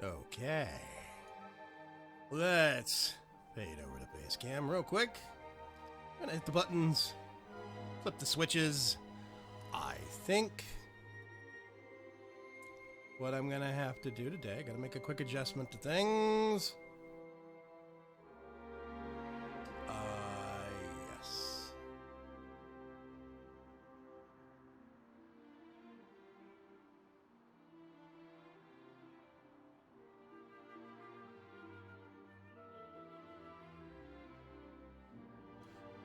Okay. Let's fade over to base cam real quick. I'm gonna hit the buttons, flip the switches. I think what I'm gonna have to do today, I gotta make a quick adjustment to things. Yes.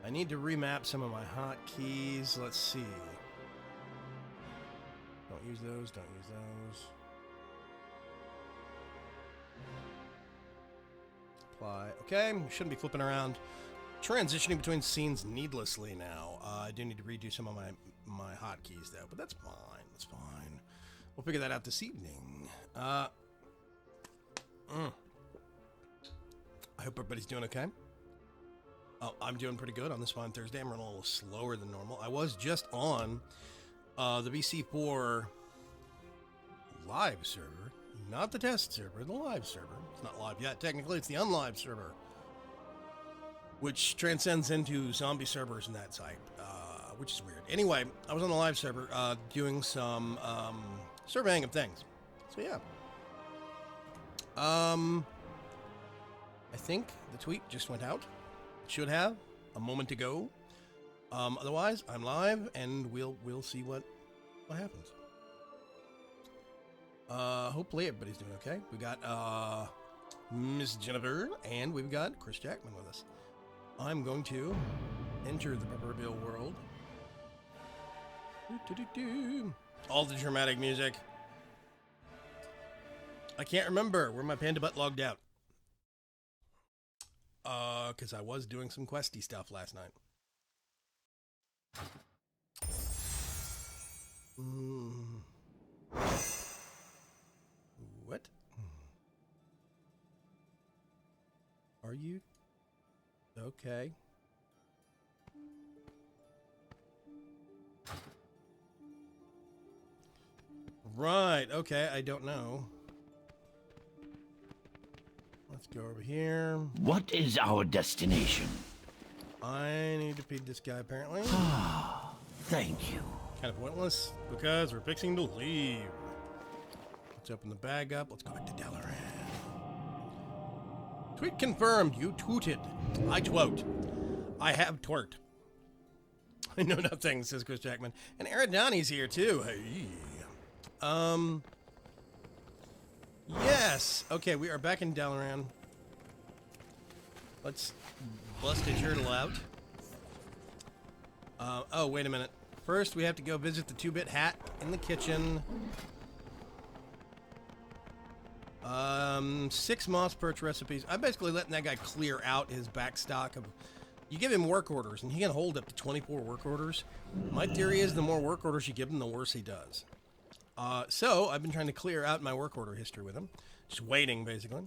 I need to remap some of my hotkeys. Let's see. Don't use those, don't use those. Apply. Okay, shouldn't be flipping around. Transitioning between scenes needlessly now. I do need to redo some of my hotkeys though, but that's fine. That's fine. We'll figure that out this evening. I hope everybody's doing okay. I'm doing pretty good on this fine Thursday. I'm running a little slower than normal. I was just on the BC4 live server, not the test server, the live server. It's not live yet. Technically, it's the unlive server, which transcends into zombie servers and that site, which is weird. Anyway, I was on the live server doing some surveying of things. So yeah. I think the tweet just went out. Should have a moment ago. Otherwise, I'm live, and we'll see what happens. Hopefully everybody's doing okay. We got Miss Jennifer, and we've got Chris Jackman with us. I'm going to enter the proverbial world. All the dramatic music. I can't remember where my panda butt logged out. Because I was doing some questy stuff last night. What? Are you? Okay. Right, okay, I don't know. Let's go over here. What is our destination? I need to feed this guy, apparently. Ah, thank you. Kind of pointless, because we're fixing to leave. Let's open the bag up. Let's go back to Dalaran. Tweet confirmed. You tooted. I twote. I have twerked. I know nothing, says Chris Jackman. And Aradani's here, too. Hey. Yes. Okay, we are back in Dalaran. Let's bust a turtle out. Oh, wait a minute. First, we have to go visit the 2-bit hat in the kitchen. 6 moss perch recipes. I'm basically letting that guy clear out his back stock of... You give him work orders, and he can hold up to 24 work orders. My theory is the more work orders you give him, the worse he does. So, I've been trying to clear out my work order history with him. Just waiting, basically.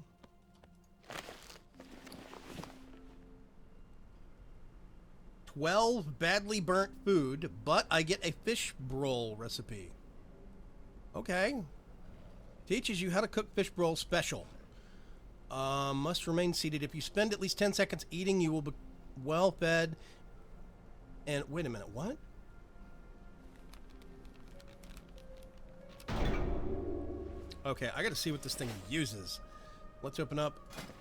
$12 badly burnt food, but I get a fish broil recipe. Okay. Teaches you how to cook fish broil special. Must remain seated. If you spend at least 10 seconds eating, you will be well fed. And wait a minute, what? Okay, I gotta see what this thing uses. Let's open up.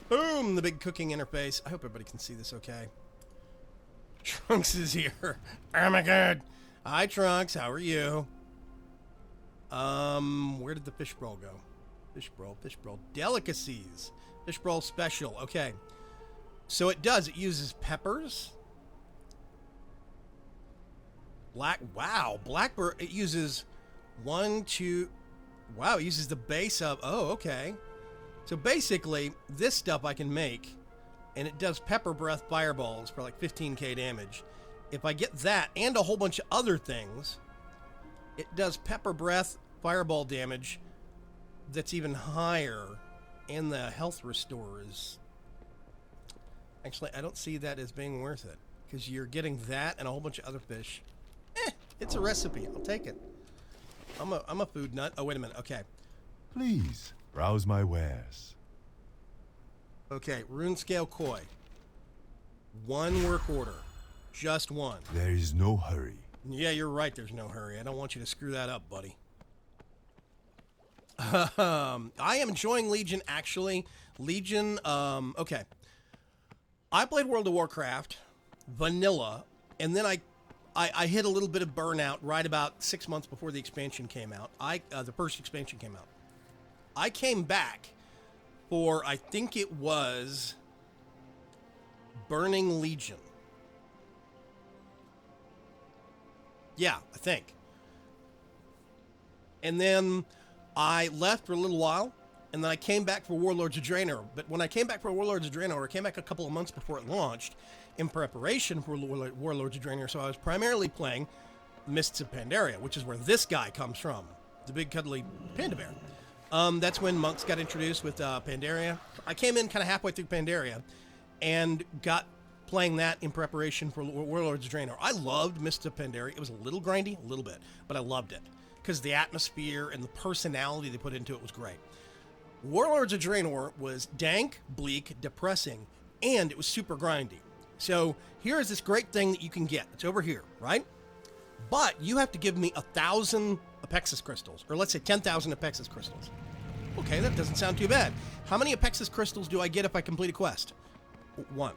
Boom! The big cooking interface. I hope everybody can see this okay. Trunks is here. Oh my god. Hi, Trunks. How are you? Where did the fish broil go? Fish broil. Delicacies. Fish broil special. Okay. So it uses peppers. Blackbird. It uses 1, 2... Wow, it uses the base of... Oh, okay. So basically, this stuff I can make, and it does pepper breath fireballs for like 15k damage. If I get that and a whole bunch of other things, it does pepper breath fireball damage that's even higher, and the health restore is... Actually, I don't see that as being worth it, because you're getting that and a whole bunch of other fish. It's a recipe. I'll take it. I'm a food nut. Oh, wait a minute. Okay. Please, Browse my wares. Okay, rune scale koi. 1 work order. Just 1. There is no hurry. Yeah, you're right, there's no hurry. I don't want you to screw that up, buddy. I am enjoying Legion, actually. Legion, okay. I played World of Warcraft, vanilla, and then I hit a little bit of burnout right about 6 months before the expansion came out. The first expansion came out. I came back for, I think it was Burning Legion. Yeah, I think. And then I left for a little while, and then I came back for Warlords of Draenor. But when I came back for Warlords of Draenor, I came back a couple of months before it launched in preparation for Warlords of Draenor, so I was primarily playing Mists of Pandaria, which is where this guy comes from, the big cuddly panda bear. That's when monks got introduced with Pandaria. I came in kind of halfway through Pandaria and got playing that in preparation for Warlords of Draenor. I loved Mists of Pandaria. It was a little grindy, a little bit, but I loved it because the atmosphere and the personality they put into it was great. Warlords of Draenor was dank, bleak, depressing, and it was super grindy. So here is this great thing that you can get. It's over here, right? But you have to give me 1,000 Apexis crystals, or let's say 10,000 Apexis crystals. Okay, that doesn't sound too bad. How many Apexis crystals do I get if I complete a quest? 1.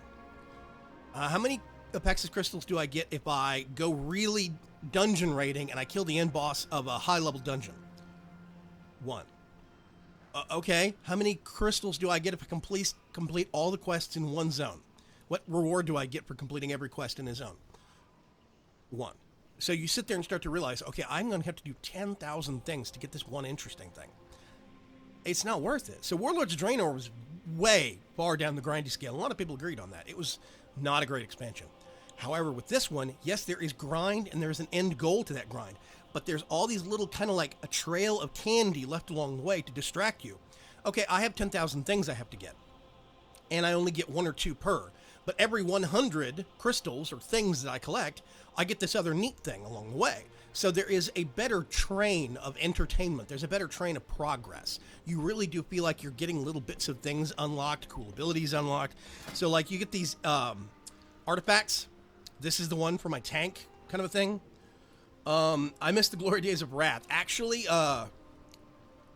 How many Apexis crystals do I get if I go really dungeon raiding and I kill the end boss of a high-level dungeon? 1. Okay, how many crystals do I get if I complete all the quests in one zone? What reward do I get for completing every quest in a zone? 1. So you sit there and start to realize, okay, I'm going to have to do 10,000 things to get this one interesting thing. It's not worth it. So Warlords of Draenor was way far down the grindy scale. A lot of people agreed on that. It was not a great expansion. However, with this one, yes, there is grind and there's an end goal to that grind. But there's all these little kind of like a trail of candy left along the way to distract you. Okay, I have 10,000 things I have to get. And I only get 1 or 2 per. But every 100 crystals or things that I collect, I get this other neat thing along the way. So there is a better train of entertainment. There's a better train of progress. You really do feel like you're getting little bits of things unlocked, cool abilities unlocked. So like you get these artifacts. This is the one for my tank kind of a thing. I missed the glory days of Wrath. Actually, oh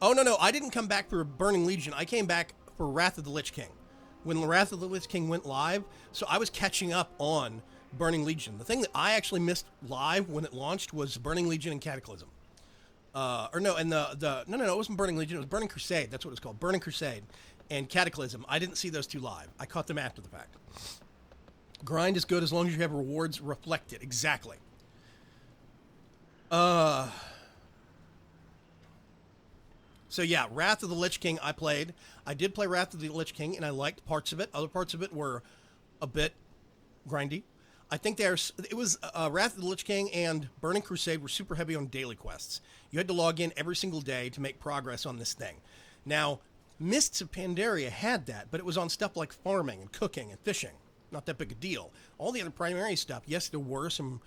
no, I didn't come back for Burning Legion. I came back for Wrath of the Lich King. When Wrath of the Lich King went live, so I was catching up on Burning Legion. The thing that I actually missed live when it launched was Burning Legion and Cataclysm. No, it wasn't Burning Legion, it was Burning Crusade. That's what it's called, Burning Crusade and Cataclysm. I didn't see those two live. I caught them after the fact. Grind is good as long as you have rewards reflected. Exactly. So yeah, Wrath of the Lich King I played. I did play Wrath of the Lich King, and I liked parts of it. Other parts of it were a bit grindy. I think Wrath of the Lich King and Burning Crusade were super heavy on daily quests. You had to log in every single day to make progress on this thing. Now, Mists of Pandaria had that, but it was on stuff like farming and cooking and fishing. Not that big a deal. All the other primary stuff, yes, there were some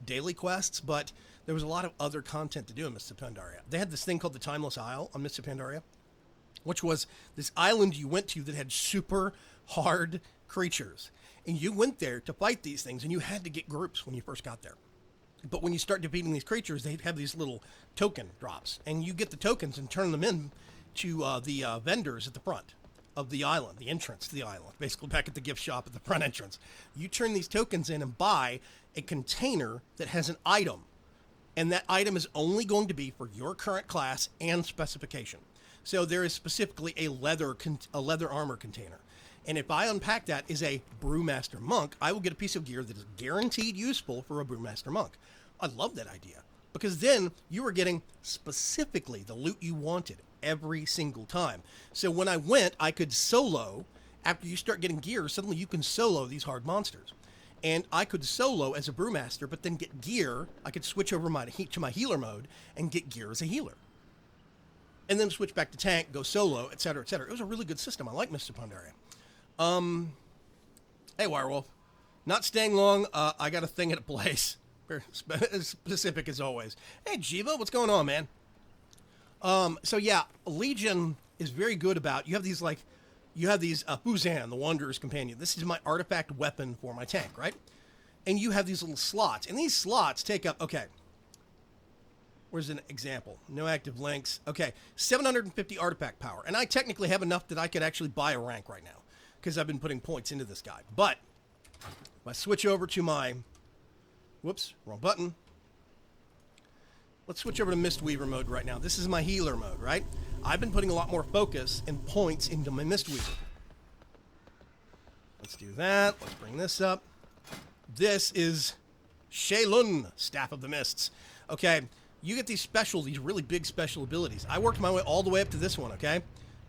daily quests, but there was a lot of other content to do in Mists of Pandaria. They had this thing called the Timeless Isle on Mists of Pandaria, which was this island you went to that had super hard creatures. And you went there to fight these things, and you had to get groups when you first got there. But when you start defeating these creatures, they have these little token drops. And you get the tokens and turn them in to the vendors at the front of the island, the entrance to the island, basically back at the gift shop at the front entrance. You turn these tokens in and buy a container that has an item. And that item is only going to be for your current class and specification. So there is specifically a leather armor container. And if I unpack that as a Brewmaster Monk, I will get a piece of gear that is guaranteed useful for a Brewmaster Monk. I love that idea. Because then you were getting specifically the loot you wanted every single time. So when I went, I could solo. After you start getting gear, suddenly you can solo these hard monsters. And I could solo as a Brewmaster, but then get gear. I could switch over to my healer mode and get gear as a healer. And then switch back to tank, go solo, etc., etc. It was a really good system. I like Mists of Pandaria. Hey, Wirewolf. Not staying long. I got a thing at a place. Very specific as always. Hey, Jiva, what's going on, man? So yeah, Legion is very good about, you have these Fuzan, the Wanderer's Companion. This is my artifact weapon for my tank, right? And you have these little slots, and these slots take up, okay, where's an example? No active links. Okay, 750 artifact power, and I technically have enough that I could actually buy a rank right now, because I've been putting points into this guy. But, if I switch over to my, whoops, wrong button. Let's switch over to Mistweaver mode right now. This is my healer mode, right? I've been putting a lot more focus and points into my Mistweaver. Let's do that. Let's bring this up. This is Shaylun, Staff of the Mists. Okay, you get these really big special abilities. I worked my way all the way up to this one, okay?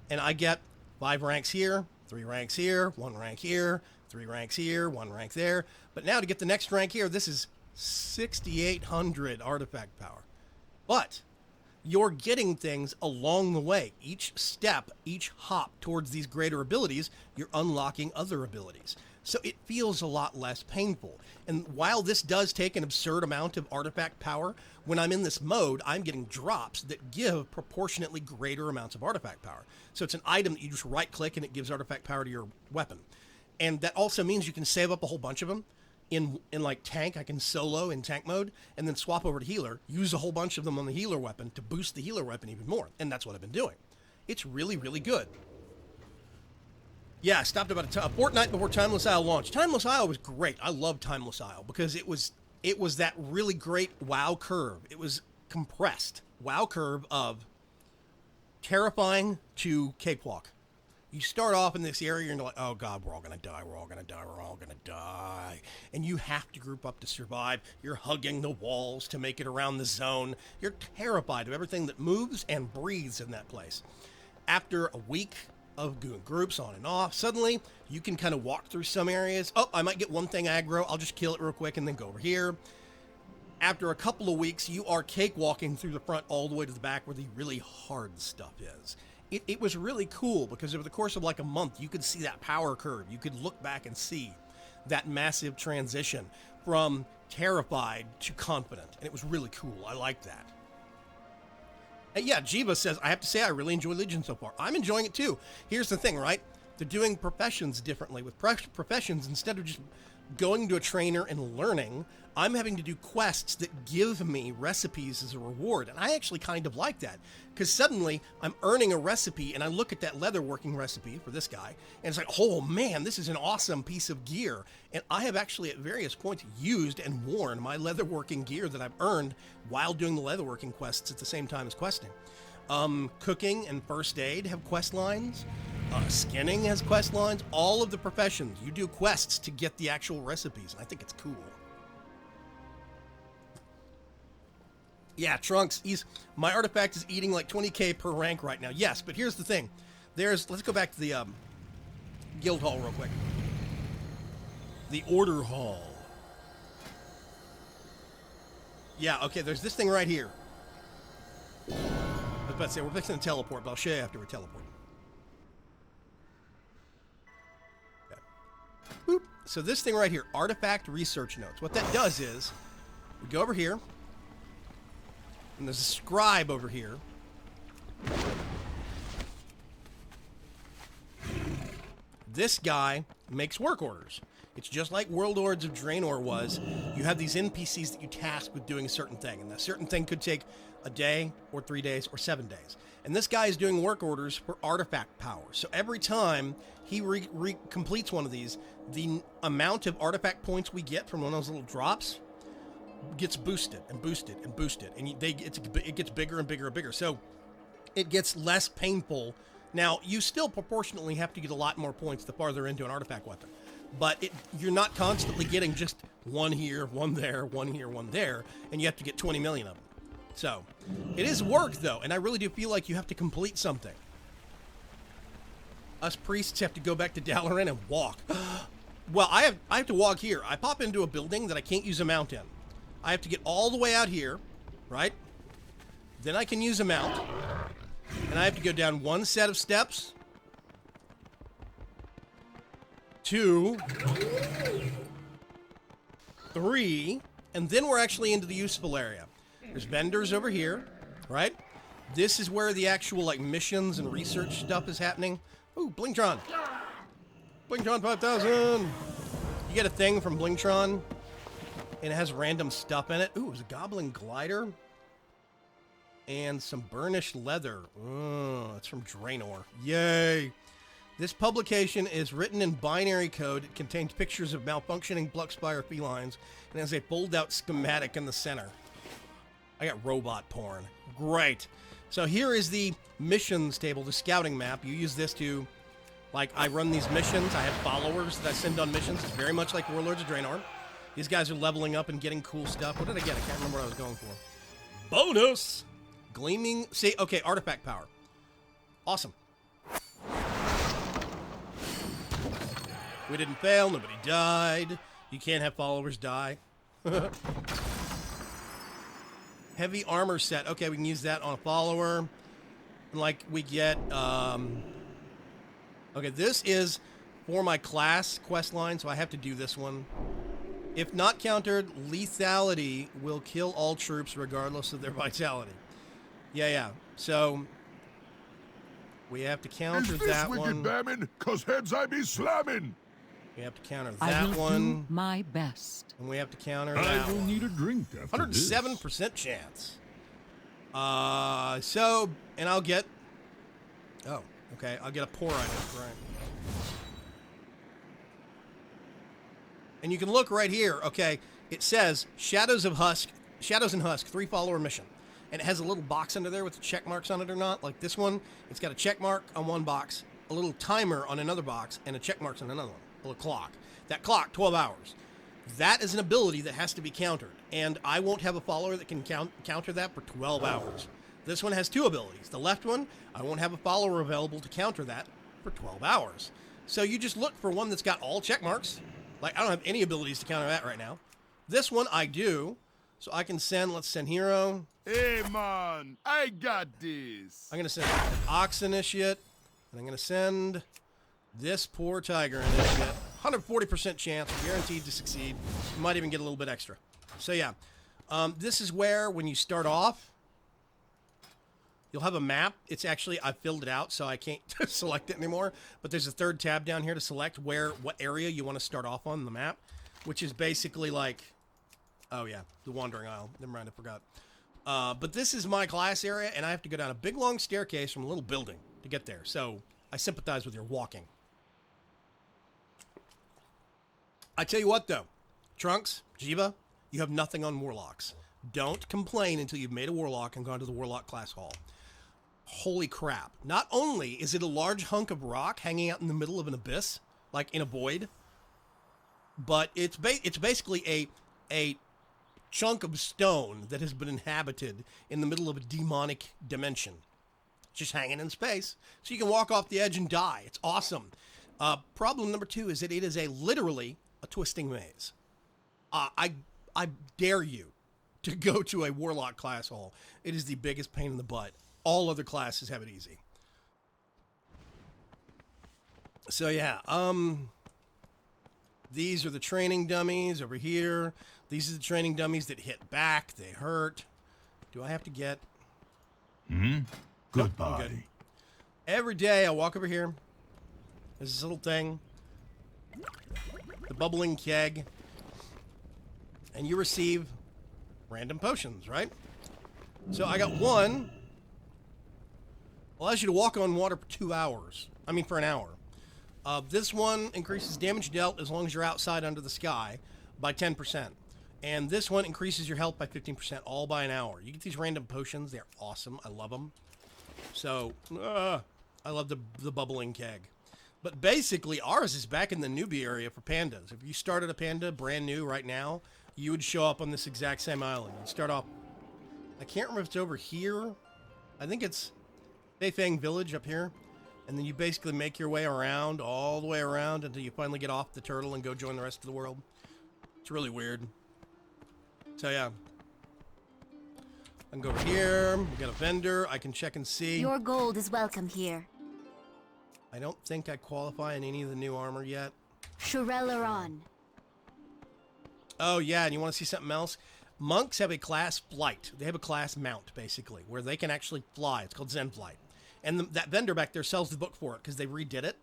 And I get 5 ranks here, 3 ranks here, 1 rank here, 3 ranks here, 1 rank there. But now to get the next rank here, this is 6,800 artifact power. But you're getting things along the way. Each step, each hop towards these greater abilities, you're unlocking other abilities. So it feels a lot less painful. And while this does take an absurd amount of artifact power, when I'm in this mode, I'm getting drops that give proportionately greater amounts of artifact power. So it's an item that you just right-click and it gives artifact power to your weapon. And that also means you can save up a whole bunch of them. In like tank, I can solo in tank mode and then swap over to healer, use a whole bunch of them on the healer weapon to boost the healer weapon even more. And that's what I've been doing. It's really, really good. Yeah, I stopped about a fortnight before Timeless Isle launched. Timeless Isle was great. I loved Timeless Isle because it was that really great WoW curve. It was compressed WoW curve of terrifying to cakewalk. You start off in this area and you're like, oh God, we're all going to die, we're all going to die, we're all going to die. And you have to group up to survive. You're hugging the walls to make it around the zone. You're terrified of everything that moves and breathes in that place. After a week of doing groups on and off, suddenly you can kind of walk through some areas. Oh, I might get one thing aggro. I'll just kill it real quick and then go over here. After a couple of weeks, you are cakewalking through the front all the way to the back where the really hard stuff is. It was really cool because over the course of like a month, you could see that power curve. You could look back and see that massive transition from terrified to confident. And it was really cool. I liked that. And yeah, Jiva says, I have to say I really enjoy Legion so far. I'm enjoying it too. Here's the thing, right? They're doing professions differently. With professions, instead of just going to a trainer and learning, I'm having to do quests that give me recipes as a reward. And I actually kind of like that because suddenly I'm earning a recipe and I look at that leatherworking recipe for this guy and it's like, oh man, this is an awesome piece of gear. And I have actually at various points used and worn my leatherworking gear that I've earned while doing the leatherworking quests at the same time as questing. Cooking and first aid have quest lines. Skinning has quest lines. All of the professions, you do quests to get the actual recipes. And I think it's cool. Yeah, Trunks, my artifact is eating like 20k per rank right now. Yes, but here's the thing. Let's go back to the guild hall real quick. The order hall. Yeah, okay, there's this thing right here. I was about to say, we're fixing to teleport, but I'll show you after we teleport. Okay. Boop. So this thing right here, artifact research notes. What that does is, we go over here, and there's a scribe over here. This guy makes work orders. It's just like World Lords of Draenor was. You have these NPCs that you task with doing a certain thing, and that certain thing could take a day, or 3 days, or 7 days. And this guy is doing work orders for artifact power. So every time he completes one of these, the amount of artifact points we get from one of those little drops gets boosted and boosted and boosted, and it gets bigger and bigger and bigger. So it gets less painful. Now, you still proportionately have to get a lot more points the farther into an artifact weapon, but you're not constantly getting just one here, one there, one here, one there, and you have to get 20 million of them. So it is work, though, and I really do feel like you have to complete something. Us priests have to go back to Dalaran and walk. Well, I have to walk here. I pop into a building that I can't use a mount in. I have to get all the way out here, right? Then I can use a mount. And I have to go down one set of steps. 2. 3. And then we're actually into the useful area. There's vendors over here, right? This is where the actual like missions and research stuff is happening. Ooh, Blingtron. Blingtron 5000. You get a thing from Blingtron, and it has random stuff in it. Ooh, there's a goblin glider. And some burnished leather. Oh, it's from Draenor. Yay. This publication is written in binary code. It contains pictures of malfunctioning Bluxspire felines and has a fold-out schematic in the center. I got robot porn. Great. So here is the missions table, the scouting map. You use this to, like, I run these missions. I have followers that I send on missions. It's very much like Warlords of Draenor. These guys are leveling up and getting cool stuff. What did I get? I can't remember what I was going for. Bonus! Gleaming. See, okay, artifact power. Awesome. We didn't fail. Nobody died. You can't have followers die. Heavy armor set. Okay, we can use that on a follower. Like, we get... Okay, this is for my class quest line, so I have to do this one. If not countered, lethality will kill all troops regardless of their vitality. Yeah. So we have to counter that one. Bamming, 'cause heads I be slamming. We have to counter I that will one. do my best. And we have to counter I that will one. need a drink after 107% chance. So, and I'll get... Oh, okay. I'll get a pour item. Right. And you can look right here. Okay. It says Shadows and Husk, 3-follower mission. And it has a little box under there with the check marks on it or not. Like this one, it's got a check mark on one box, a little timer on another box, and a check marks on another one. A little clock. That clock, 12 hours. That is an ability that has to be countered. And I won't have a follower that can counter that for 12 hours. This one has 2 abilities. The left one, I won't have a follower available to counter that for 12 hours. So you just look for one that's got all check marks. Like, I don't have any abilities to counter that right now. This one I do. So I can send, let's send Hero. Hey, man, I got this. I'm going to send Ox Initiate. And I'm going to send this poor Tiger Initiate. 140% chance, guaranteed to succeed. You might even get a little bit extra. So yeah, this is where when you start off, you'll have a map. It's actually, I filled it out, so I can't select it anymore. But there's a third tab down here to select what area you want to start off on the map, which is basically like, oh yeah, the Wandering Isle. Never mind, I forgot. But this is my class area, and I have to go down a big long staircase from a little building to get there. So I sympathize with your walking. I tell you what, though, Trunks, Jiva, you have nothing on Warlocks. Don't complain until you've made a Warlock and gone to the Warlock class hall. Holy crap. Not only is it a large hunk of rock hanging out in the middle of an abyss, like in a void, but it's basically a chunk of stone that has been inhabited in the middle of a demonic dimension. Just hanging in space. So you can walk off the edge and die. It's awesome. Problem number 2 is that it is literally a twisting maze. I dare you to go to a Warlock class hall. It is the biggest pain in the butt. All other classes have it easy. So yeah, these are the training dummies over here. These are the training dummies that hit back. They hurt. Do I have to get... Goodbye. I'm good. Every day I walk over here. There's this little thing. The bubbling keg. And you receive random potions, right? So I got one. Allows you to walk on water for 2 hours. I mean, for an hour. This one increases damage dealt as long as you're outside under the sky by 10%. And this one increases your health by 15%, all by an hour. You get these random potions. They're awesome. I love them. So, I love the bubbling keg. But basically, ours is back in the newbie area for pandas. If you started a panda brand new right now, you would show up on this exact same island. You'd start off... I can't remember if it's over here. I think it's Beifang Village up here. And then you basically make your way around, all the way around, until you finally get off the turtle and go join the rest of the world. It's really weird. So, yeah. I can go over here. We got a vendor. I can check and see. Your gold is welcome here. I don't think I qualify in any of the new armor yet. Shirel on. Oh, yeah, and you want to see something else? Monks have a class flight. They have a class mount, basically, where they can actually fly. It's called Zen Flight. And that vendor back there sells the book for it because they redid it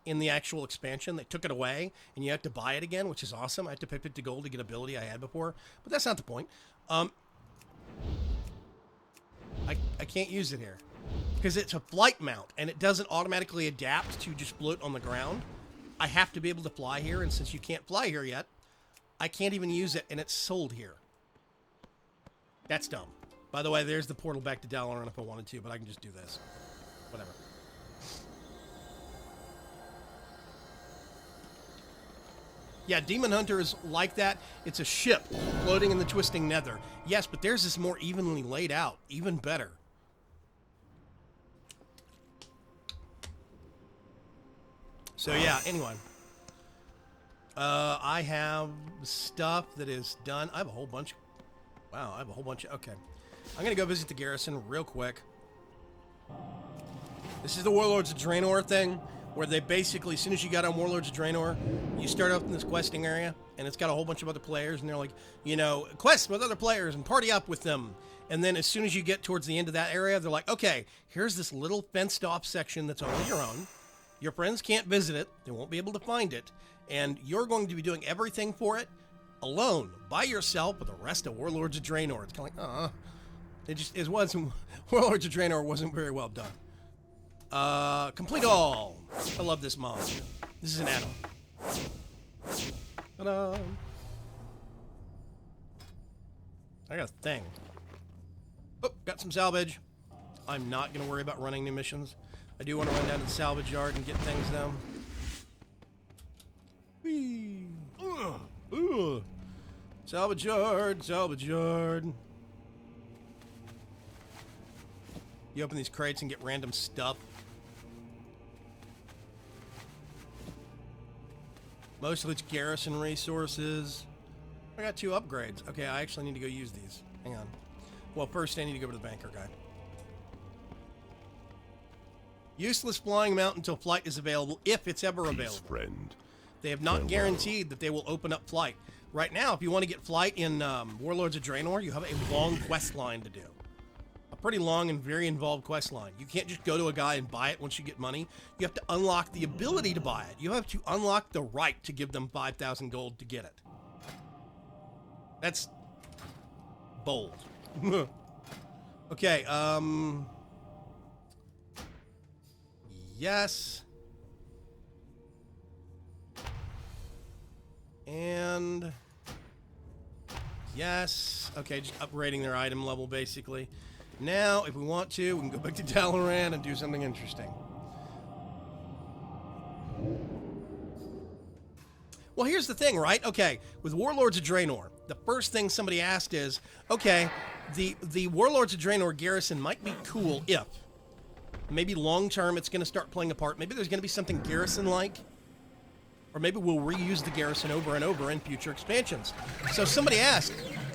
in the actual expansion. They took it away, and you have to buy it again, which is awesome. I had to pay 50 gold to get ability I had before, but that's not the point. I can't use it here because it's a flight mount, and it doesn't automatically adapt to just float on the ground. I have to be able to fly here, and since you can't fly here yet, I can't even use it, and it's sold here. That's dumb. By the way, there's the portal back to Dalaran if I wanted to, but I can just do this. Whatever. Yeah, Demon Hunter is like that. It's a ship floating in the twisting nether. Yes, but theirs is more evenly laid out. Even better. So yeah, anyway. I have stuff that is done. I have a whole bunch. Wow, I have a whole bunch. Okay. I'm going to go visit the garrison real quick. This is the Warlords of Draenor thing, where they basically, as soon as you got on Warlords of Draenor, you start up in this questing area, and it's got a whole bunch of other players, and they're like, you know, quest with other players and party up with them. And then as soon as you get towards the end of that area, they're like, okay, here's this little fenced-off section that's on your own. Your friends can't visit it. They won't be able to find it. And you're going to be doing everything for it alone, by yourself, with the rest of Warlords of Draenor. It's kind of like, it wasn't, Warlords of Draenor wasn't very well done. Complete all. I love this mod. This is an add-on. Ta-da. I got a thing. Oh, got some salvage. I'm not going to worry about running new missions. I do want to run down to the salvage yard and get things though. Whee! Ugh. Salvage yard, salvage yard. You open these crates and get random stuff. Mostly it's garrison resources. I got 2 upgrades. Okay, I actually need to go use these. Hang on. Well, first I need to go to the banker guy. Useless flying mount until flight is available, if it's ever available. Friend. They have not guaranteed that they will open up flight. Right now, if you want to get flight in Warlords of Draenor, you have a long quest line to do. A pretty long and very involved quest line. You can't just go to a guy and buy it once you get money. You have to unlock the ability to buy it. You have to unlock the right to give them 5,000 gold to get it. That's bold. Okay, yes. And yes. Okay, just upgrading their item level, basically. Now, if we want to, we can go back to Dalaran and do something interesting. Well, here's the thing, right? Okay, with Warlords of Draenor, the first thing somebody asked is, okay, the Warlords of Draenor garrison might be cool if, maybe long-term it's going to start playing a part. Maybe there's going to be something garrison-like. Or maybe we'll reuse the garrison over and over in future expansions. So somebody asked,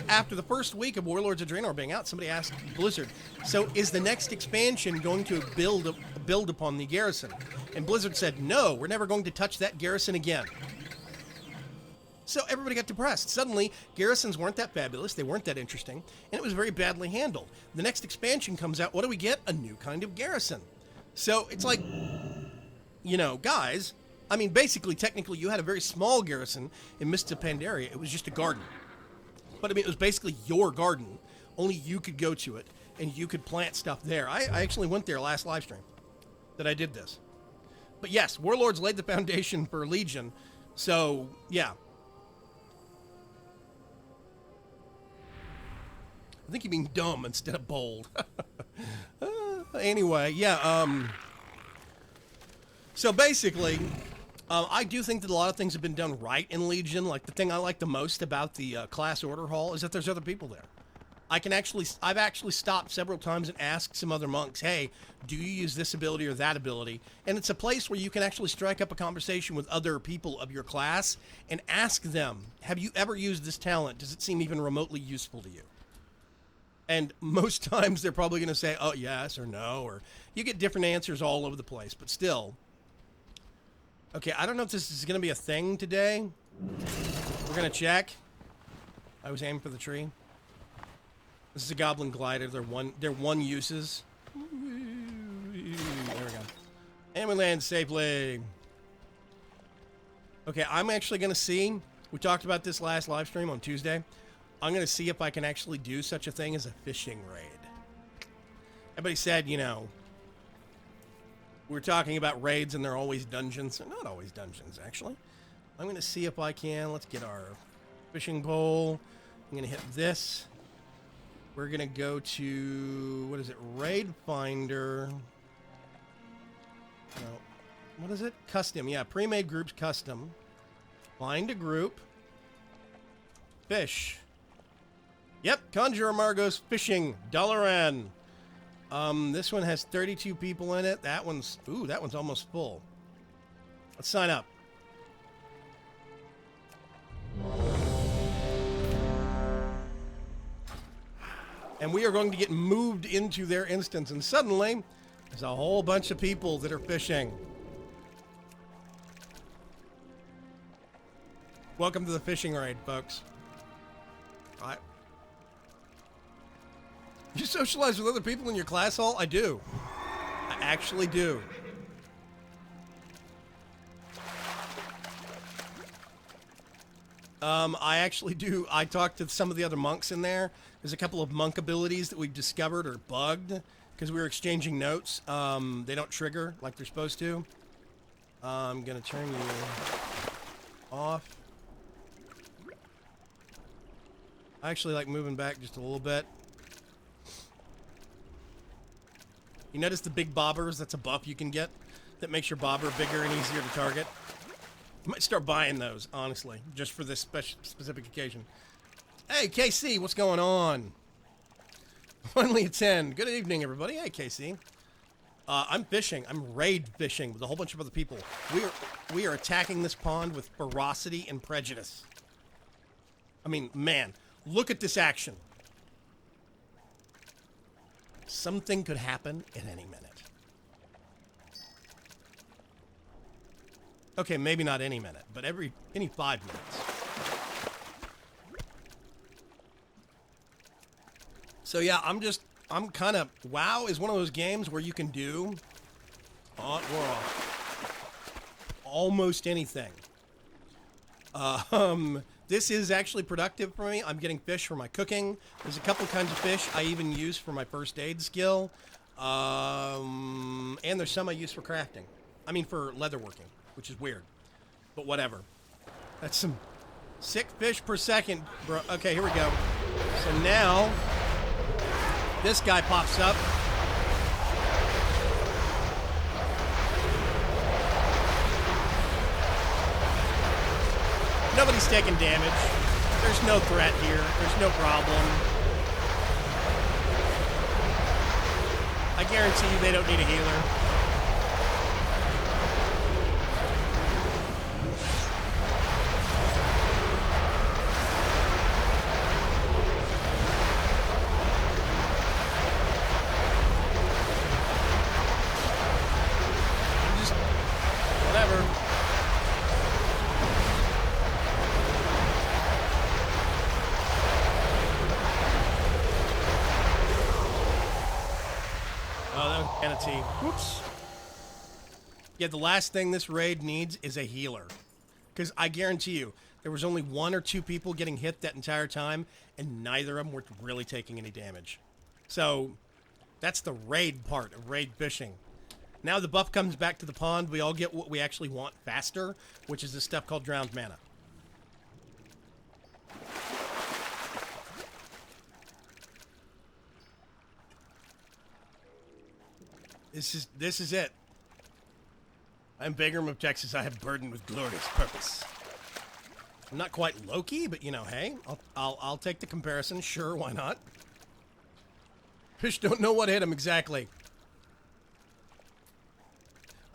after the first week of Warlords of Draenor being out, somebody asked Blizzard, so is the next expansion going to build upon the garrison? And Blizzard said, no, we're never going to touch that garrison again. So everybody got depressed. Suddenly, garrisons weren't that fabulous, they weren't that interesting, and it was very badly handled. The next expansion comes out, what do we get? A new kind of garrison. So it's like, you know, guys, I mean, basically, technically, you had a very small garrison in Mists of Pandaria. It was just a garden. But, I mean, it was basically your garden. Only you could go to it, and you could plant stuff there. I actually went there last live stream that I did this. But, yes, Warlords laid the foundation for Legion. So, yeah. I think you mean dumb instead of bold. Anyway, yeah, so basically, I do think that a lot of things have been done right in Legion. Like, the thing I like the most about the class order hall is that there's other people there. I've actually stopped several times and asked some other monks, hey, do you use this ability or that ability? And it's a place where you can actually strike up a conversation with other people of your class and ask them, have you ever used this talent? Does it seem even remotely useful to you? And most times they're probably going to say, oh, yes or no, or you get different answers all over the place, but still. Okay, I don't know if this is going to be a thing today. We're going to check. I was aiming for the tree. This is a goblin glider. They're one uses. There we go. And we land safely. Okay, I'm actually going to see. We talked about this last live stream on Tuesday. I'm going to see if I can actually do such a thing as a fishing raid. Everybody said, you know, we're talking about raids and they're always dungeons. They're not always dungeons, actually. I'm going to see if I can. Let's get our fishing pole. I'm going to hit this. We're going to go to, what is it? Raid Finder. No. What is it? Custom. Yeah, pre-made groups custom. Find a group. Fish. Yep, Conjurer Margot's Fishing. $N. This one has 32 people in it. That one's almost full. Let's sign up. And we are going to get moved into their instance. And suddenly, there's a whole bunch of people that are fishing. Welcome to the fishing raid, folks. All right. You socialize with other people in your class hall? I do. I actually do. I actually do. I talked to some of the other monks in there. There's a couple of monk abilities that we've discovered are bugged because we were exchanging notes. They don't trigger like they're supposed to. I'm going to turn you off. I actually like moving back just a little bit. You notice the big bobbers? That's a buff you can get that makes your bobber bigger and easier to target. I might start buying those, honestly, just for this specific occasion. Hey, KC, what's going on? Finally a 10. Good evening, everybody. Hey, KC. I'm fishing. I'm raid fishing with a whole bunch of other people. We are attacking this pond with ferocity and prejudice. I mean, man, look at this action. Something could happen at any minute. Okay, maybe not any minute, but any 5 minutes. So yeah, I'm kind of, WoW is one of those games where you can do almost anything. This is actually productive for me. I'm getting fish for my cooking. There's a couple kinds of fish I even use for my first aid skill. And there's some I use for crafting. I mean, for leatherworking, which is weird. But whatever. That's some sick fish per second, bro. Okay, here we go. So now, this guy pops up. Nobody's taking damage. There's no threat here. There's no problem. I guarantee you they don't need a healer. Just whatever. Whoops. Yeah, the last thing this raid needs is a healer. Because I guarantee you, there was only 1 or 2 people getting hit that entire time, and neither of them were really taking any damage. So, that's the raid part of raid fishing. Now the buff comes back to the pond, we all get what we actually want faster, which is this stuff called drowned mana. This is it. I'm Bagram of Texas. I have burdened with glorious purpose. I'm not quite Loki, but you know, hey, I'll take the comparison. Sure, why not? Fish don't know what hit him exactly.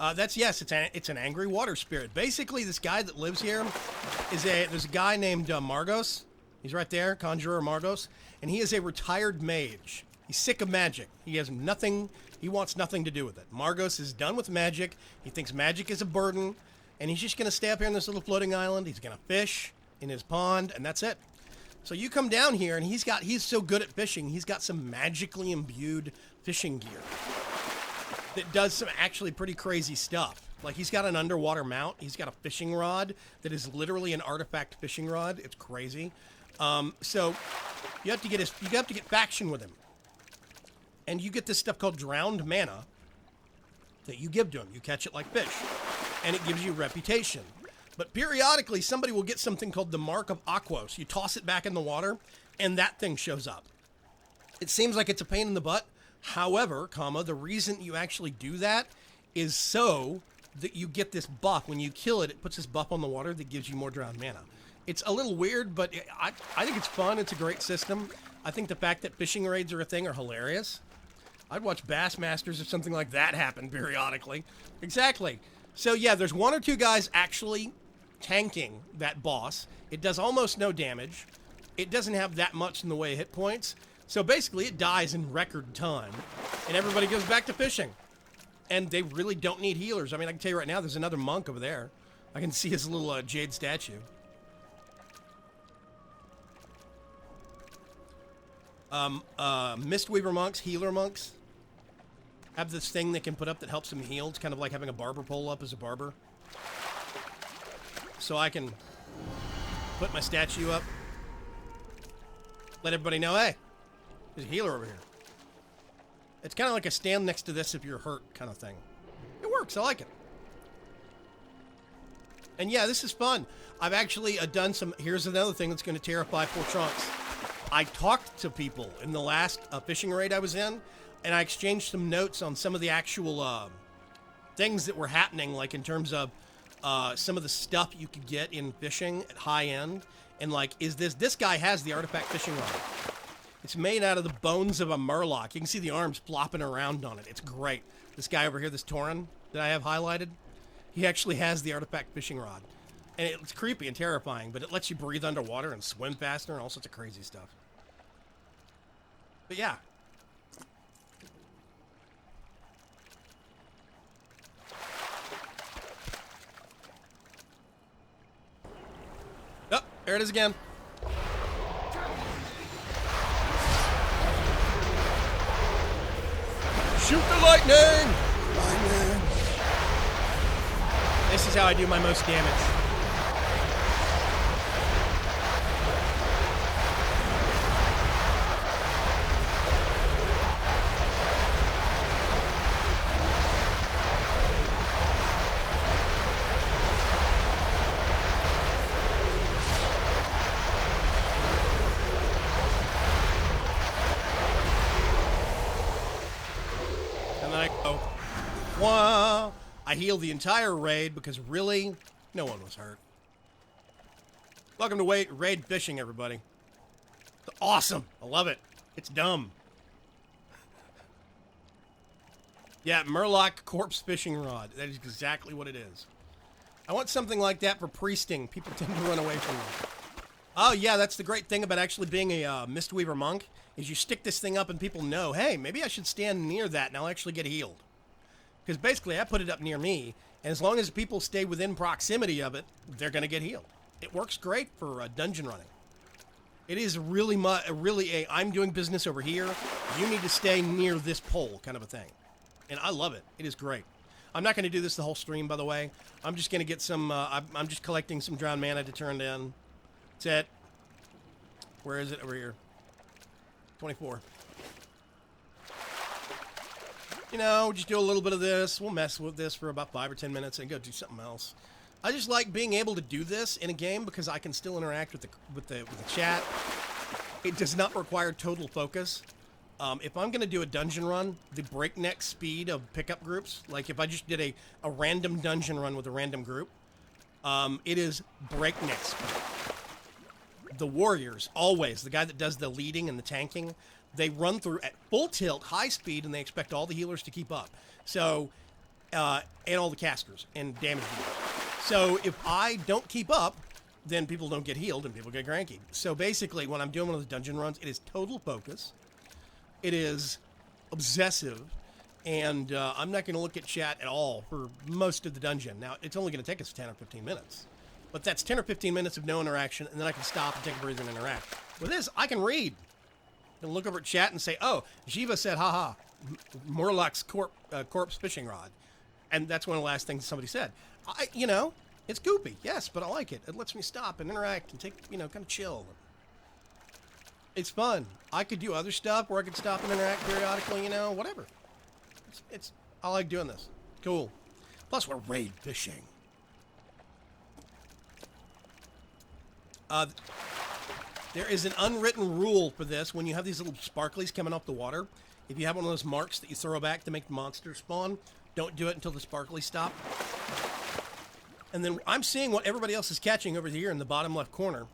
It's an angry water spirit. Basically, this guy that lives here there's a guy named Margos. He's right there, Conjurer Margos, and he is a retired mage. He's sick of magic. He has nothing. He wants nothing to do with it. Margos is done with magic. He thinks magic is a burden, and he's just going to stay up here on this little floating island. He's going to fish in his pond, and that's it. So you come down here, and he's so good at fishing, he's got some magically imbued fishing gear that does some actually pretty crazy stuff. Like, he's got an underwater mount. He's got a fishing rod that is literally an artifact fishing rod. It's crazy. So you have to get faction with him. And you get this stuff called drowned mana that you give to him. You catch it like fish. And it gives you reputation. But periodically, somebody will get something called the Mark of Aquos. You toss it back in the water, and that thing shows up. It seems like it's a pain in the butt. However, the reason you actually do that is so that you get this buff. When you kill it, it puts this buff on the water that gives you more drowned mana. It's a little weird, but I think it's fun. It's a great system. I think the fact that fishing raids are a thing are hilarious. I'd watch Bassmasters if something like that happened periodically. Exactly. So yeah, there's 1 or 2 guys actually tanking that boss. It does almost no damage. It doesn't have that much in the way of hit points. So basically it dies in record time. And everybody goes back to fishing. And they really don't need healers. I mean, I can tell you right now, there's another monk over there. I can see his little jade statue. Mistweaver monks, healer monks, have this thing they can put up that helps them heal. It's kind of like having a barber pole up as a barber. So I can put my statue up, let everybody know, hey, there's a healer over here. It's kind of like a stand next to this if you're hurt kind of thing. It works. I like it. And yeah, this is fun. I've actually done some... Here's another thing that's going to terrify poor Trunks. I talked to people in the last fishing raid I was in, and I exchanged some notes on some of the actual things that were happening, like in terms of some of the stuff you could get in fishing at high end. And like, this guy has the artifact fishing rod. It's made out of the bones of a murloc. You can see the arms flopping around on it. It's great. This guy over here, this Tauren that I have highlighted, he actually has the artifact fishing rod. And it's creepy and terrifying, but it lets you breathe underwater and swim faster and all sorts of crazy stuff. But yeah. Oh, there it is again. Shoot the lightning! Lightning! This is how I do my most damage. I healed the entire raid because really, no one was hurt. Welcome to raid fishing, everybody. It's awesome. I love it. It's dumb. Yeah, Murloc Corpse Fishing Rod. That is exactly what it is. I want something like that for priesting. People tend to run away from them. Oh, yeah, that's the great thing about actually being a Mistweaver monk, is you stick this thing up and people know, hey, maybe I should stand near that and I'll actually get healed. Because basically, I put it up near me, and as long as people stay within proximity of it, they're going to get healed. It works great for dungeon running. It is really I'm doing business over here. You need to stay near this pole kind of a thing. And I love it. It is great. I'm not going to do this the whole stream, by the way. I'm just going to get some, I'm just collecting some drowned mana to turn in. That's it. Where is it? Over here. 24. You know, just do a little bit of this. We'll mess with this for about 5 or 10 minutes and go do something else. I just like being able to do this in a game because I can still interact with the chat. It does not require total focus. If I'm going to do a dungeon run, the breakneck speed of pickup groups, like if I just did a random dungeon run with a random group, it is breakneck speed. The warriors, always, the guy that does the leading and the tanking, they run through at full tilt, high speed, and they expect all the healers to keep up. So, and all the casters and damage dealers. So if I don't keep up, then people don't get healed and people get cranky. So basically, when I'm doing one of the dungeon runs, it is total focus. It is obsessive. And I'm not going to look at chat at all for most of the dungeon. Now, it's only going to take us 10 or 15 minutes. But that's 10 or 15 minutes of no interaction, and then I can stop and take a breather and interact. With this, I can read. I can look over at chat and say, oh, Jiva said, haha, Murloc's corpse fishing rod. And that's one of the last things somebody said. You know, it's goopy, yes, but I like it. It lets me stop and interact and take, you know, kind of chill. It's fun. I could do other stuff where I could stop and interact periodically, you know, whatever. I like doing this. Cool. Plus, we're raid fishing. There is an unwritten rule for this. When you have these little sparklies coming off the water, if you have one of those marks that you throw back to make the monster spawn, don't do it until the sparklies stop. And then I'm seeing what everybody else is catching over here in the bottom left corner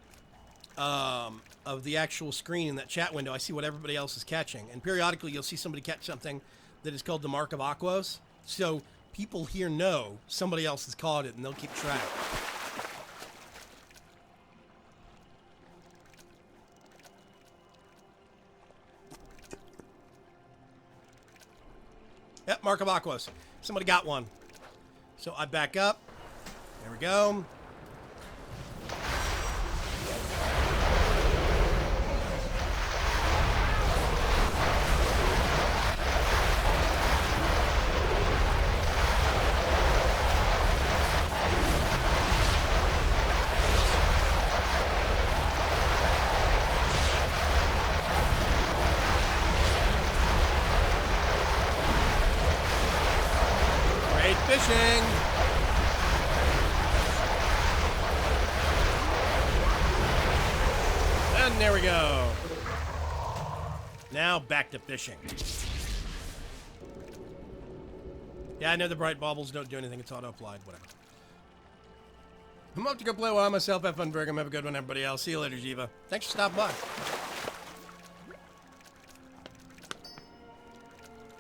of the actual screen in that chat window. I see what everybody else is catching. And periodically, you'll see somebody catch something that is called the Mark of Aquos. So people here know somebody else has caught it, and they'll keep track. Yep, Mark of Aquos. Somebody got one. So I back up. There we go. Great fishing. And there we go. Now back to fishing. Yeah, I know the bright baubles don't do anything. It's auto-applied, whatever. I'm up to go play while myself. Have fun, Bergam. Have a good one, everybody else. See you later, Jiva. Thanks for stopping by.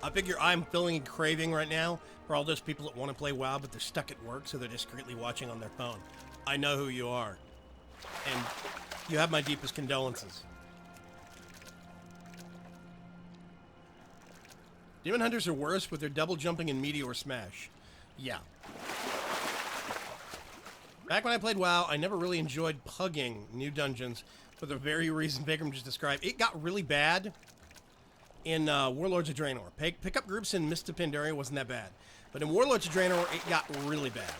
I figure I'm feeling a craving right now for all those people that want to play WoW, but they're stuck at work, so they're discreetly watching on their phone. I know who you are. And you have my deepest condolences. Demon Hunters are worse with their double jumping and Meteor Smash. Yeah. Back when I played WoW, I never really enjoyed pugging new dungeons for the very reason Vikram just described. It got really bad in Warlords of Draenor. Pickup groups in Mist of Pandaria wasn't that bad. But in Warlords of Draenor, it got really bad.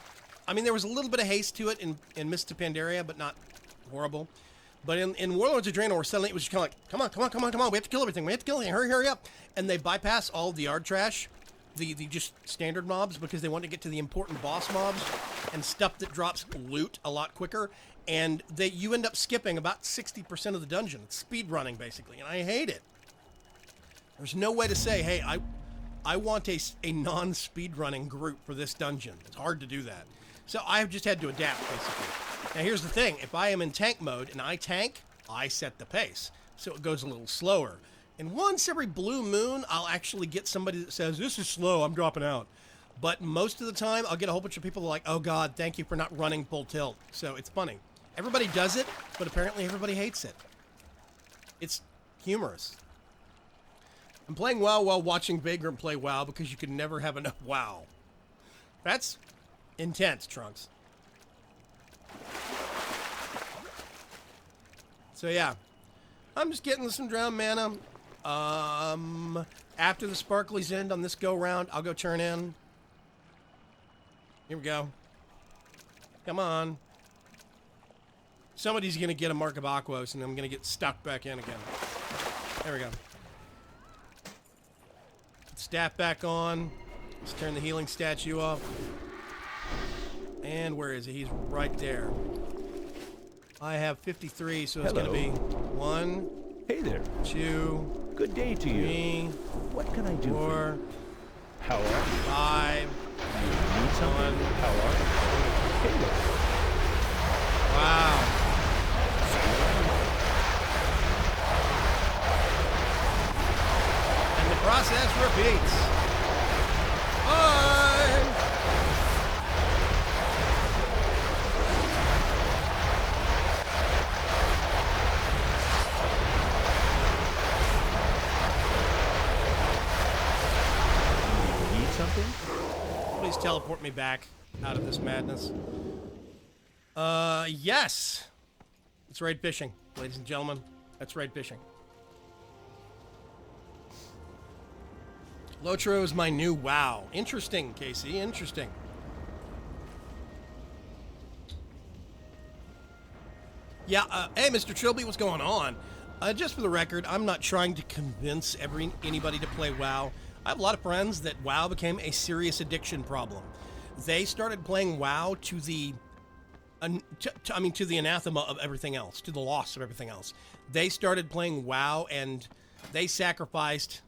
I mean, there was a little bit of haste to it in Mist of Pandaria, but not horrible. But in Warlords of Draenor, suddenly it was just kind of like, come on, we have to kill everything, hurry up. And they bypass all the yard trash, the just standard mobs, because they want to get to the important boss mobs and stuff that drops loot a lot quicker. And you end up skipping about 60% of the dungeon. It's speed running, basically, and I hate it. There's no way to say, hey, I want a non-speed running group for this dungeon. It's hard to do that. So I've just had to adapt, basically. Now, here's the thing. If I am in tank mode and I tank, I set the pace. So it goes a little slower. And once every blue moon, I'll actually get somebody that says, this is slow, I'm dropping out. But most of the time, I'll get a whole bunch of people that are like, oh, God, thank you for not running full tilt. So it's funny. Everybody does it, but apparently everybody hates it. It's humorous. I'm playing WoW while watching Vagrant play WoW because you can never have enough WoW. That's intense, Trunks. So yeah, I'm just getting some drowned mana. After the sparklies end on this go round, I'll go turn in. Here we go. Come on. Somebody's gonna get a Mark of Aquos, and I'm gonna get stuck back in again. There we go. Put staff back on. Let's turn the healing statue off. And where is he? He's right there. I have 53, so it's going to be 1. Hey there. 2. Good day to 3. you. What can I do 4. for you? How are you? 5. You need something? 1. How are you? Hey there. Wow. And the process repeats. Bye. Please teleport me back out of this madness. Yes. It's raid fishing, ladies and gentlemen. That's right, fishing. Lotro is my new WoW. Interesting, Casey. Interesting. Yeah, hey, Mr. Trilby, what's going on? Just for the record, I'm not trying to convince anybody to play WoW. I have a lot of friends that WoW became a serious addiction problem. They started playing WoW to the to the anathema of everything else, to the loss of everything else. They started playing WoW and they sacrificed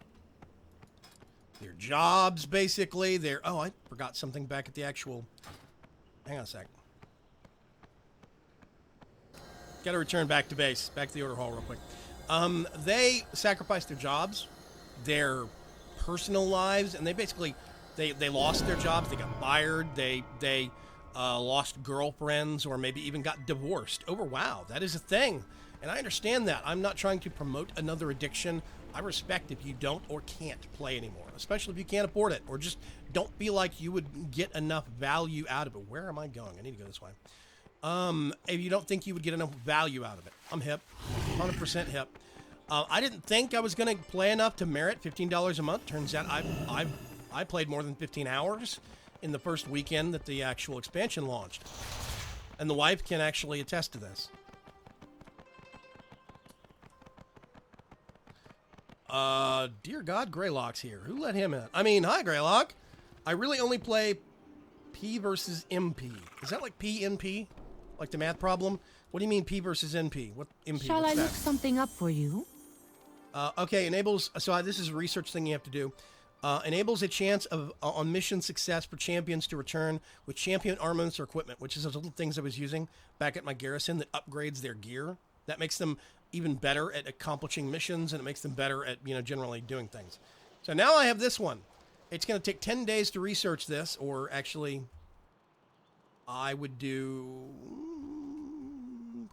their jobs, basically. Oh, I forgot something back at the actual... Hang on a sec. Got to return back to base, back to the order hall real quick. They sacrificed their jobs, their personal lives, and they basically... They lost their jobs, they got fired, they lost girlfriends, or maybe even got divorced over WoW. That is a thing. And I understand that. I'm not trying to promote another addiction. I respect if you don't or can't play anymore, especially if you can't afford it, or just don't feel like you would get enough value out of it. Where am I going? I need to go this way. If you don't think you would get enough value out of it. I'm hip. 100% hip. I didn't think I was going to play enough to merit $15 a month. Turns out I played more than 15 hours in the first weekend that the actual expansion launched. And the wife can actually attest to this. Dear God, Greylock's here. Who let him in? I mean, hi, Greylock. I really only play P versus MP. Is that like PNP? Like the math problem? What do you mean P versus NP? What MP? Shall What's I that? look something up for you? Okay, enables... So this is a research thing you have to do. Enables a chance of on mission success for champions to return with champion armaments or equipment, which is those little things I was using back at my garrison that upgrades their gear. That makes them even better at accomplishing missions, and it makes them better at, generally doing things. So now I have this one. It's going to take 10 days to research this, or actually, I would do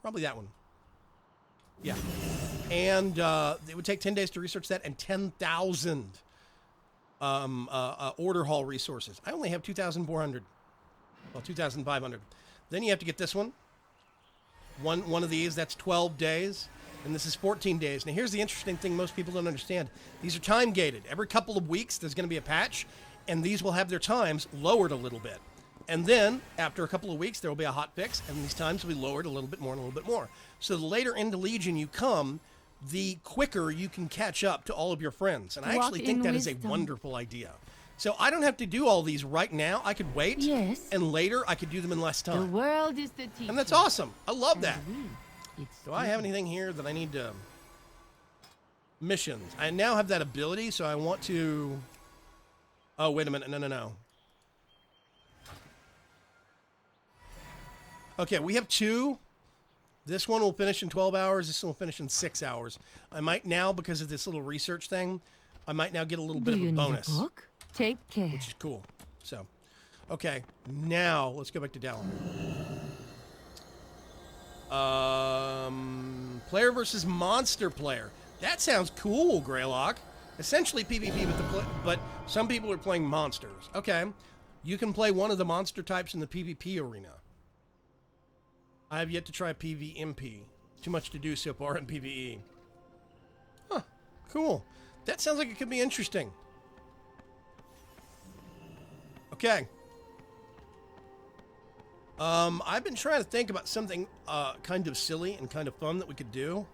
probably that one. Yeah. And it would take 10 days to research that, and 10,000 order hall resources. I only have 2,400. Well, 2,500. Then you have to get this one. One of these, that's 12 days. And this is 14 days. Now, here's the interesting thing most people don't understand. These are time gated. Every couple of weeks, there's going to be a patch, and these will have their times lowered a little bit. And then, after a couple of weeks, there will be a hot fix, and these times will be lowered a little bit more and a little bit more. So the later into Legion you come, the quicker you can catch up to all of your friends. And I actually think that is a wonderful idea. So I don't have to do all these right now. I could wait, and later I could do them in less time. The world is the teacher. And that's awesome. I love that. It's Do I have anything here that I need to... Missions. I now have that ability, so I want to... Oh, wait a minute. No. Okay, we have two. This one will finish in 12 hours. This one will finish in 6 hours. I might now, because of this little research thing, I might now get a little bit of a bonus. Need a book? Take care. Which is cool. So, okay. Now, let's go back to Dallin. Player versus monster player. That sounds cool, Greylock. Essentially PvP with but some people are playing monsters. Okay. You can play one of the monster types in the PvP arena. I have yet to try PvMP. Too much to do so far in PvE. Huh. Cool. That sounds like it could be interesting. Okay. I've been trying to think about something kind of silly and kind of fun that we could do.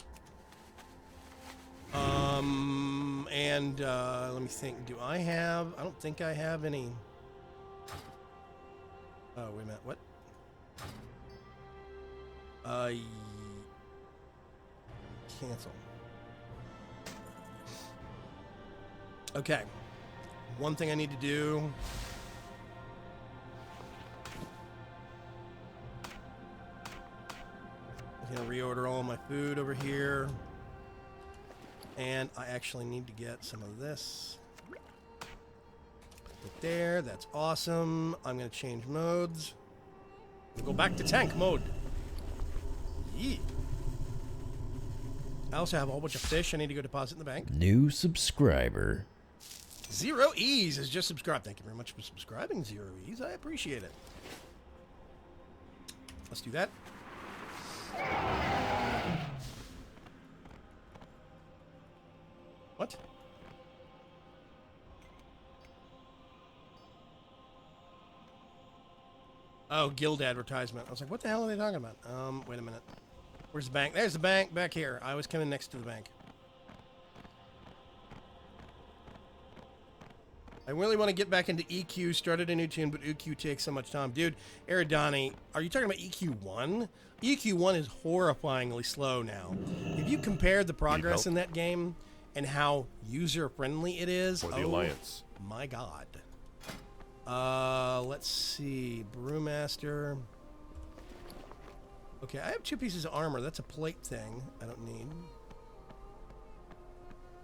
Let me think. I don't think I have any. Oh, wait a minute. What? Cancel. Okay. One thing I need to do. I'm going to reorder all my food over here. And I actually need to get some of this. Put it there. That's awesome. I'm going to change modes. We'll go back to tank mode. Yee. I also have a whole bunch of fish I need to go deposit in the bank. New subscriber. Zero Ease has just subscribed. Thank you very much for subscribing, Zero Ease. I appreciate it. Let's do that. What? Oh, guild advertisement. I was like, what the hell are they talking about? Wait a minute. Where's the bank? There's the bank back here. I was coming next to the bank. I really want to get back into EQ. Started a new tune, but EQ takes so much time. Dude, Eridani, are you talking about EQ1? EQ1 is horrifyingly slow now. If you compare the progress in that game and how user-friendly it is, For the Alliance. My God. Let's see. Brewmaster. Okay, I have 2 pieces of armor. That's a plate thing I don't need.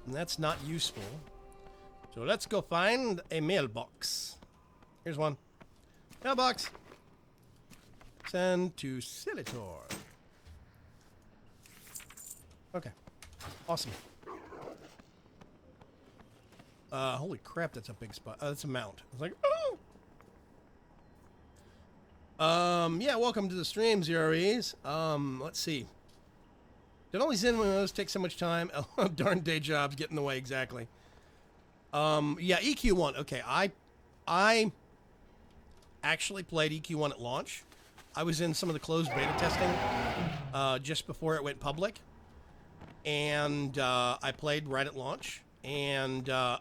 And that's not useful. So let's go find a mailbox. Here's one. Mailbox. Send to Silitor. Okay. Awesome. Holy crap, that's a big spot. That's a mount. I was like, oh! Yeah, welcome to the stream, Zeroes. Let's see. Did all these those take so much time? Oh, darn day jobs get in the way, exactly. Yeah, EQ1. Okay, I actually played EQ1 at launch. I was in some of the closed beta testing just before it went public. And I played right at launch. And I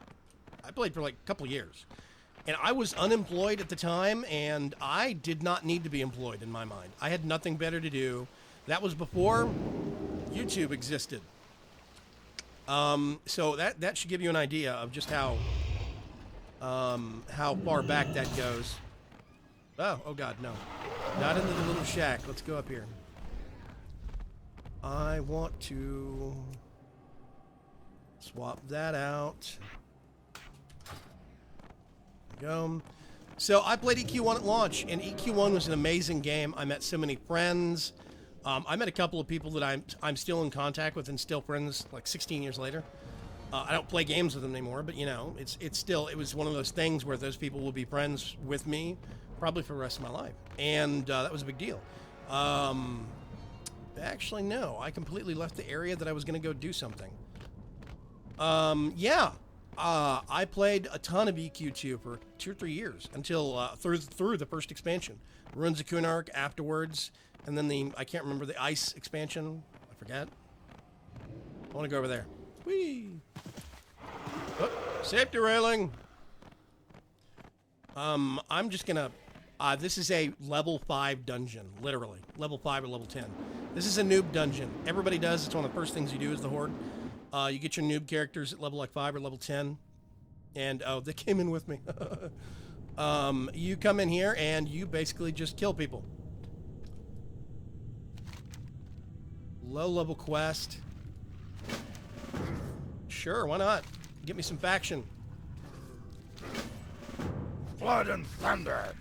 played for like a couple of years. And I was unemployed at the time, and I did not need to be employed in my mind. I had nothing better to do. That was before YouTube existed. So that should give you an idea of just how far back that goes. Oh God, no. Not into the little shack. Let's go up here. I want to swap that out. There we go. So I played EQ1 at launch, and EQ1 was an amazing game. I met so many friends. I met a couple of people that I'm still in contact with and still friends like 16 years later. I don't play games with them anymore, but you know, it was one of those things where those people will be friends with me probably for the rest of my life. And that was a big deal. Actually, no, I completely left the area that I was going to go do something. Yeah. I played a ton of EQ2 for 2 or 3 years until through the first expansion. Ruins of Kunark afterwards, and then I can't remember the ice expansion. I forget. I want to go over there. Whee! Oh, safety railing! I'm just gonna... this is a level 5 dungeon, literally. Level 5 or level 10. This is a noob dungeon. Everybody does. It's one of the first things you do as the Horde. You get your noob characters at level like 5 or level 10. And, oh, they came in with me. You come in here and you basically just kill people. Low level quest. Sure, why not? Get me some faction. Blood and thunder.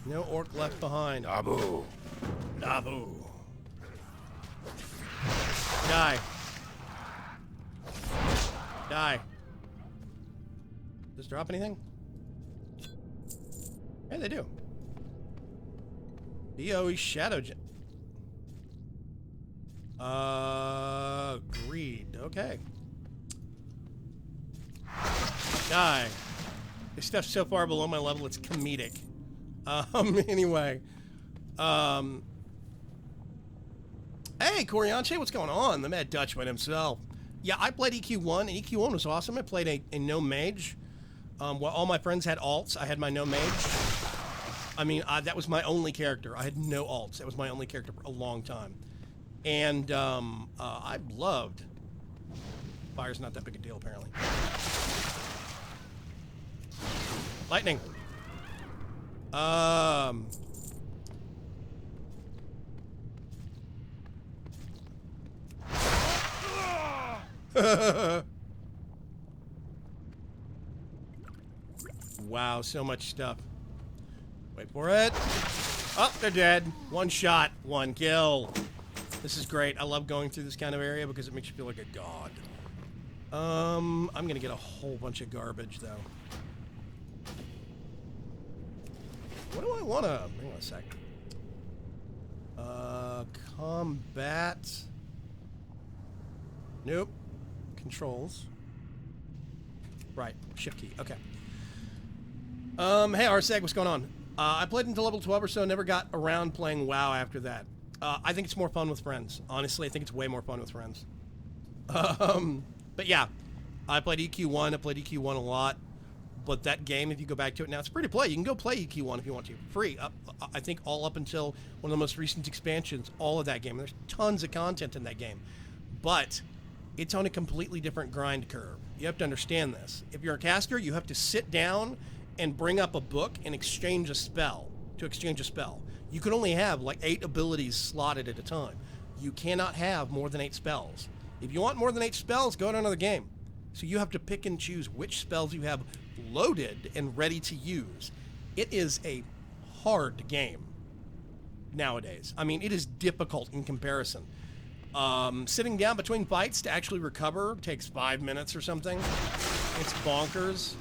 No orc left behind. Abu. Nabu. Die. Die. Does it drop anything? Yeah, they do. BOE Shadow Greed. Okay. Die. This stuff's so far below my level, it's comedic. Anyway. Hey, Corianche, what's going on? The Mad Dutchman himself. Yeah, I played EQ1, and EQ1 was awesome. I played a no mage. While all my friends had alts, I had my no mage. I mean, that was my only character. I had no alts. That was my only character for a long time. And I loved... Fire's not that big a deal, apparently. Lightning. Wow, so much stuff. Wait for it. Oh, they're dead. One shot, one kill. This is great. I love going through this kind of area because it makes you feel like a god. I'm gonna get a whole bunch of garbage though. What do I wanna? Hang on a sec. Combat. Nope. Controls. Right. Shift key. Okay. Hey, Arseg, what's going on? I played until level 12 or so, never got around playing WoW after that. I think it's more fun with friends. Honestly, I think it's way more fun with friends. But yeah, I played EQ1. I played EQ1 a lot. But that game, if you go back to it now, it's free to play. You can go play EQ1 if you want to. Free. I think all up until one of the most recent expansions, all of that game. There's tons of content in that game. But it's on a completely different grind curve. You have to understand this. If you're a caster, you have to sit down and bring up a book and exchange a spell. You can only have like 8 abilities slotted at a time. You cannot have more than 8 spells. If you want more than 8 spells, go to another game. So you have to pick and choose which spells you have loaded and ready to use. It is a hard game nowadays. I mean, it is difficult in comparison. Sitting down between fights to actually recover takes 5 minutes or something. It's bonkers.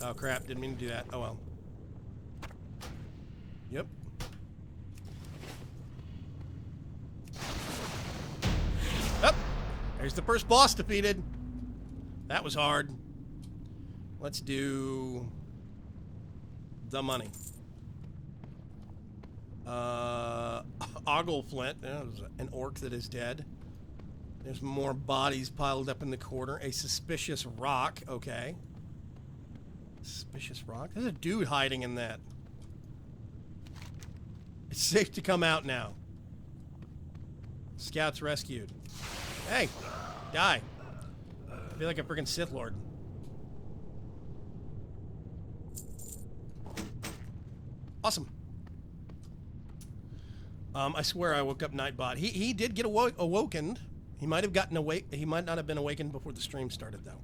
Oh crap, didn't mean to do that. Oh well. Yep. Up. There's the first boss defeated. That was hard. Let's do the money. Ogleflint. There's an orc that is dead. There's more bodies piled up in the corner. A suspicious rock. Okay. Suspicious rock? There's a dude hiding in that. It's safe to come out now. Scouts rescued. Hey! Die. I feel like a freaking Sith Lord. Awesome. I swear I woke up Nightbot. He did get awokened. He might have gotten awake. He might not have been awakened before the stream started, though.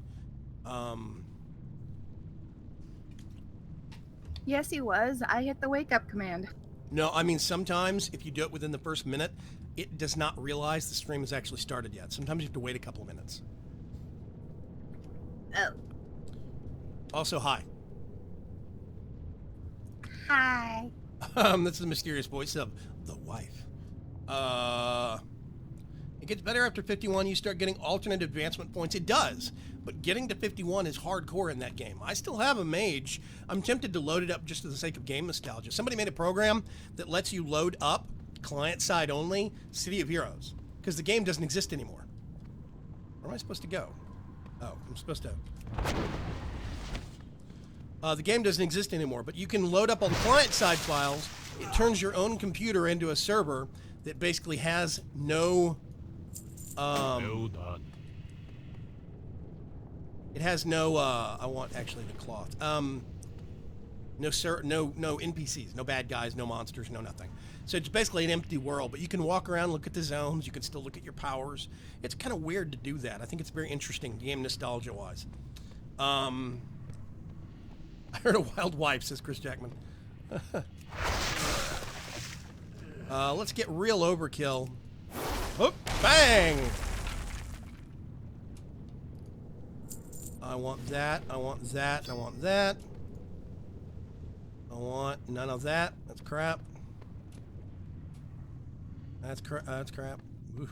Yes, he was. I hit the wake up command. No, I mean, sometimes if you do it within the first minute, it does not realize the stream has actually started yet. Sometimes you have to wait a couple of minutes. Oh. Also, hi. Hi. This is the mysterious voice of the wife. It gets better after 51. You start getting alternate advancement points. It does, but getting to 51 is hardcore in that game. I still have a mage. I'm tempted to load it up just for the sake of game nostalgia. Somebody made a program that lets you load up, client side only, City of Heroes, because the game doesn't exist anymore. Where am I supposed to go? Oh, I'm supposed to... the game doesn't exist anymore, but you can load up all the client-side files. It turns your own computer into a server that basically has no... it has no, I want actually the cloth. No NPCs, no bad guys, no monsters, no nothing. So it's basically an empty world, but you can walk around, look at the zones, you can still look at your powers. It's kind of weird to do that. I think it's very interesting, game nostalgia-wise. I heard a wild wife, says Chris Jackman. Let's get real overkill. Oh, bang! I want that, I want that, I want that. I want none of that. That's crap. That's crap. Ooh.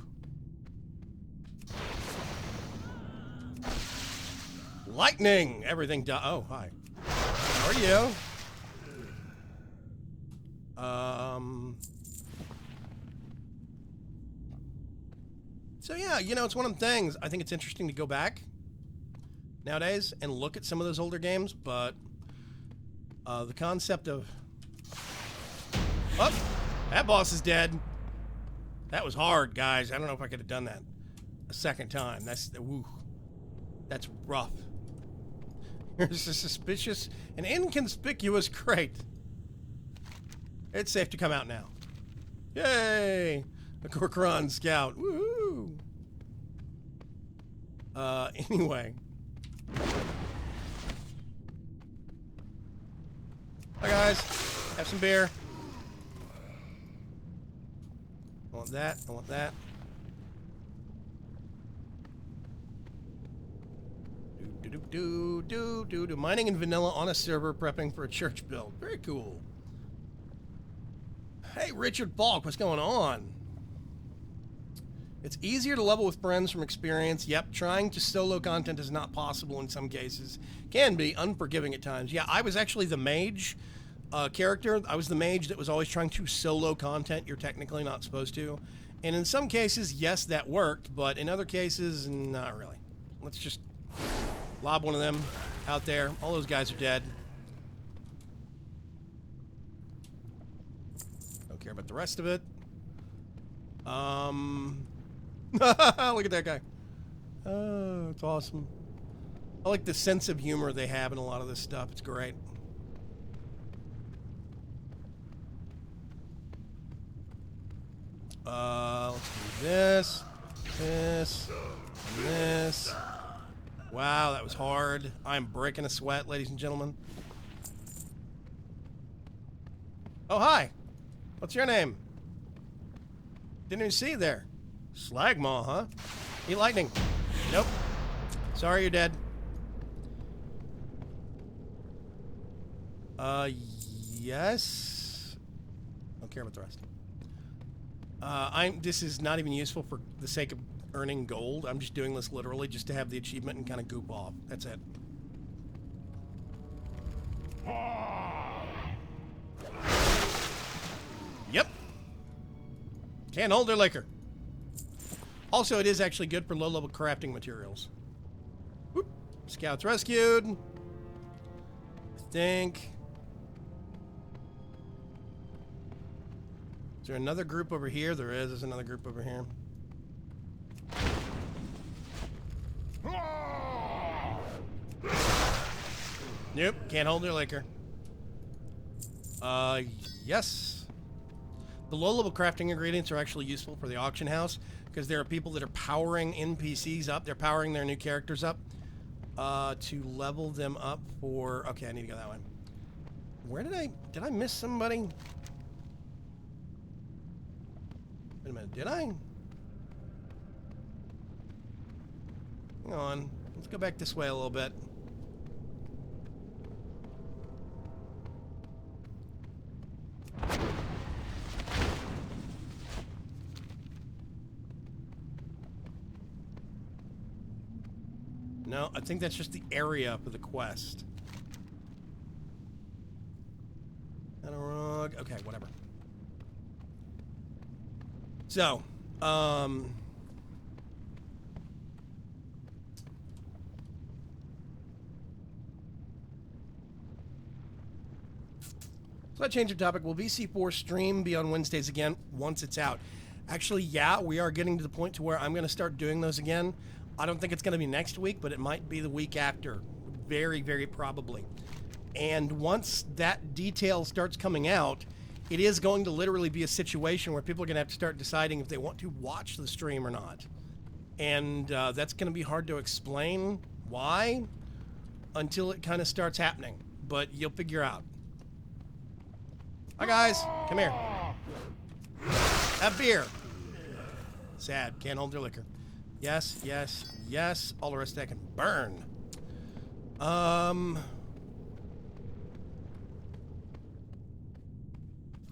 Lightning! Everything oh, hi. How are you? So yeah, you know, it's one of them things. I think it's interesting to go back nowadays and look at some of those older games, but the concept of... Oh! That boss is dead. That was hard, guys. I don't know if I could have done that a second time. That's... Woo. That's rough. Here's a suspicious and inconspicuous crate. It's safe to come out now. Yay! A Corcoran scout. Woohoo! Anyway. Hi, guys. Have some beer. I want that. I want that. Do. Mining in vanilla on a server, prepping for a church build. Very cool. Hey, Richard Falk, what's going on? It's easier to level with friends from experience. Yep, trying to solo content is not possible in some cases. Can be unforgiving at times. Yeah, I was actually the mage character. I was the mage that was always trying to solo content you're technically not supposed to. And in some cases, yes, that worked, but in other cases, not really. Let's just lob one of them out there. All those guys are dead. Don't care about the rest of it. Look at that guy. Oh, it's awesome. I like the sense of humor they have in a lot of this stuff. It's great. Let's do this, this, and this. Wow, that was hard. I'm breaking a sweat, ladies and gentlemen. Oh, hi. What's your name? Didn't even see you there. Slagmaw, huh? Eat lightning. Nope. Sorry, you're dead. Yes. Don't care about the rest. This is not even useful for the sake of earning gold. I'm just doing this literally just to have the achievement and kind of goop off. That's it. Yep. Can't hold their liquor. Also, it is actually good for low-level crafting materials. Whoop. Scouts rescued. I think. Is there another group over here? There is. There's another group over here. Nope. Can't hold their liquor. Yes. The low-level crafting ingredients are actually useful for the auction house because there are people that are powering NPCs up. They're powering their new characters up to level them up for... Okay, I need to go that way. Where did I miss somebody? Wait a minute, did I? Hang on. Let's go back this way a little bit. No, I think that's just the area for the quest. Okay, whatever. So, slight change of topic. Will VC4 stream be on Wednesdays again once it's out? Actually, yeah, we are getting to the point to where I'm going to start doing those again. I don't think it's going to be next week, but it might be the week after. Very, very probably. And once that detail starts coming out, it is going to literally be a situation where people are going to have to start deciding if they want to watch the stream or not. And that's going to be hard to explain why until it kind of starts happening. But you'll figure out. Hi, guys. Come here. Have beer. Sad. Can't hold their liquor. Yes, yes, yes. All the rest of that can burn.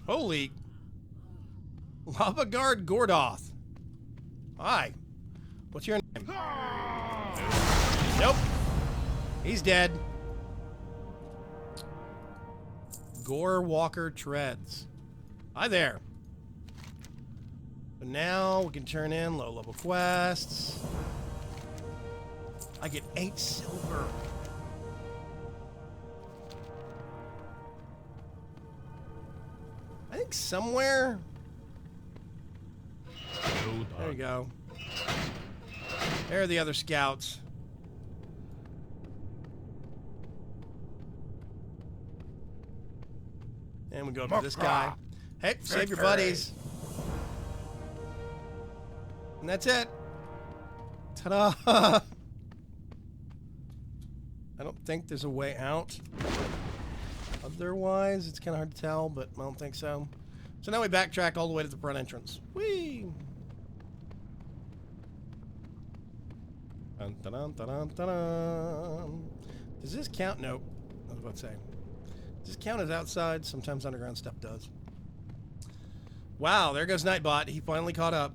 Holy. Lava Guard Gordoth. Hi. What's your name? Nope. He's dead. Gore Walker Treads. Hi there. But now we can turn in low-level quests. I get 8 silver. I think somewhere. There you go. There are the other scouts. And we go up to this guy. Hey, save your buddies. And that's it. Ta-da! I don't think there's a way out. Otherwise, it's kind of hard to tell, but I don't think so. So now we backtrack all the way to the front entrance. Whee! Dun, dun, dun, dun, dun, dun. Does this count? Nope. I was about to say. Does this count as outside? Sometimes underground stuff does. Wow, there goes Nightbot. He finally caught up.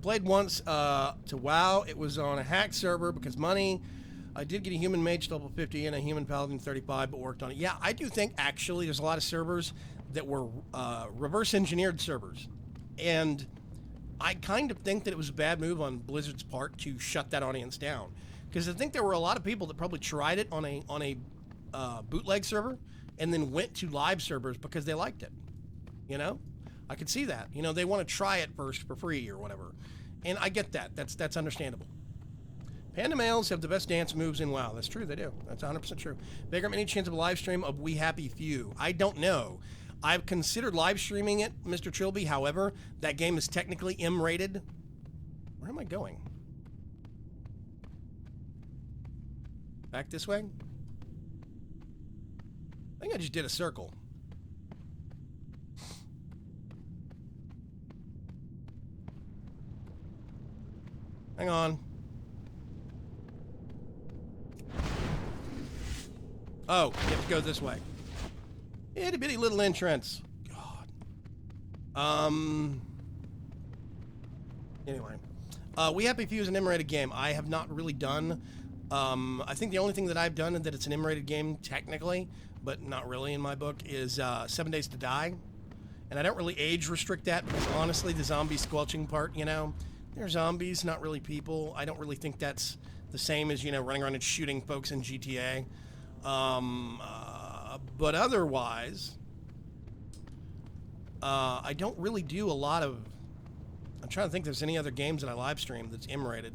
played once to WoW. It was on a hacked server because money. I did get a human mage level 50 and a human paladin 35, but worked on it. Yeah, I do think actually there's a lot of servers that were reverse engineered servers. And I kind of think that it was a bad move on Blizzard's part to shut that audience down. Because I think there were a lot of people that probably tried it on a bootleg server and then went to live servers because they liked it. You know? I could see that. You know, they want to try it first for free or whatever. And I get that. That's understandable. Panda males have the best dance moves in WoW. That's true, they do. That's 100% true. Vagrant, any chance of a live stream of We Happy Few? I don't know. I've considered live streaming it, Mr. Trilby. However, that game is technically M-rated. Where am I going? Back this way? I think I just did a circle. Hang on. Oh, you have to go this way. Itty bitty little entrance. God. Anyway. We Happy Few is an M-rated game. I have not really done. I think the only thing that I've done that it's an M-rated game technically, but not really in my book, is 7 Days to Die. And I don't really age restrict that because honestly, the zombie squelching part, you know, they're zombies, not really people. I don't really think that's the same as, you know, running around and shooting folks in GTA. But otherwise, I don't really do a lot of... I'm trying to think if there's any other games that I live stream that's M-rated.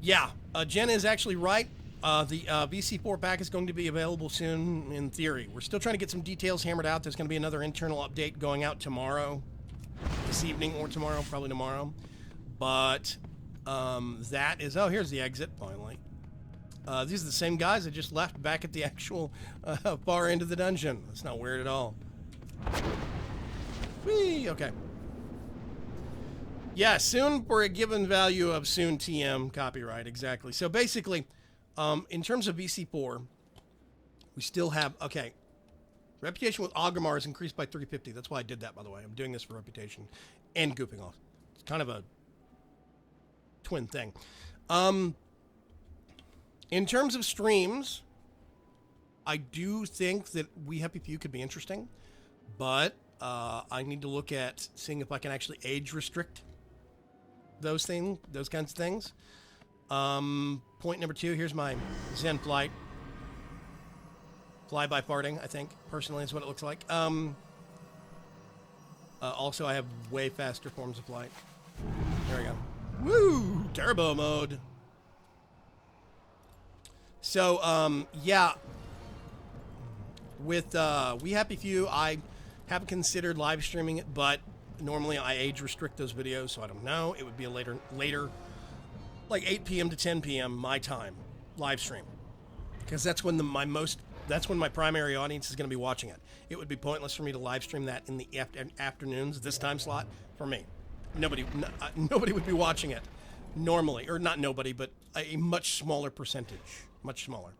Yeah, Jen is actually right. The VC4 pack is going to be available soon, in theory. We're still trying to get some details hammered out. There's going to be another internal update going out tomorrow. This evening or tomorrow, probably tomorrow. But that is... Oh, here's the exit, finally. These are the same guys that just left back at the actual far end of the dungeon. That's not weird at all. Whee! Okay. Yeah, soon for a given value of soon TM copyright, exactly. So basically, in terms of VC4, we still have... Okay. Reputation with Agrimar is increased by 350. That's why I did that, by the way. I'm doing this for reputation and goofing off. It's kind of a twin thing. In terms of streams, I do think that We Happy Few could be interesting, but I need to look at seeing if I can actually age restrict those kinds of things. Point number 2, here's my Zen flight. Fly by farting, I think, personally, is what it looks like. Also, I have way faster forms of flight. There we go. Woo! Turbo mode. So, yeah. With We Happy Few, I haven't considered live streaming it, but normally I age restrict those videos, so I don't know. It would be a later, like 8 p.m. to 10 p.m. my time, live stream. Because that's when that's when my primary audience is going to be watching it. It would be pointless for me to live stream that in the afternoons, this time slot, for me. Nobody would be watching it normally, or not nobody, but a much smaller percentage, much smaller.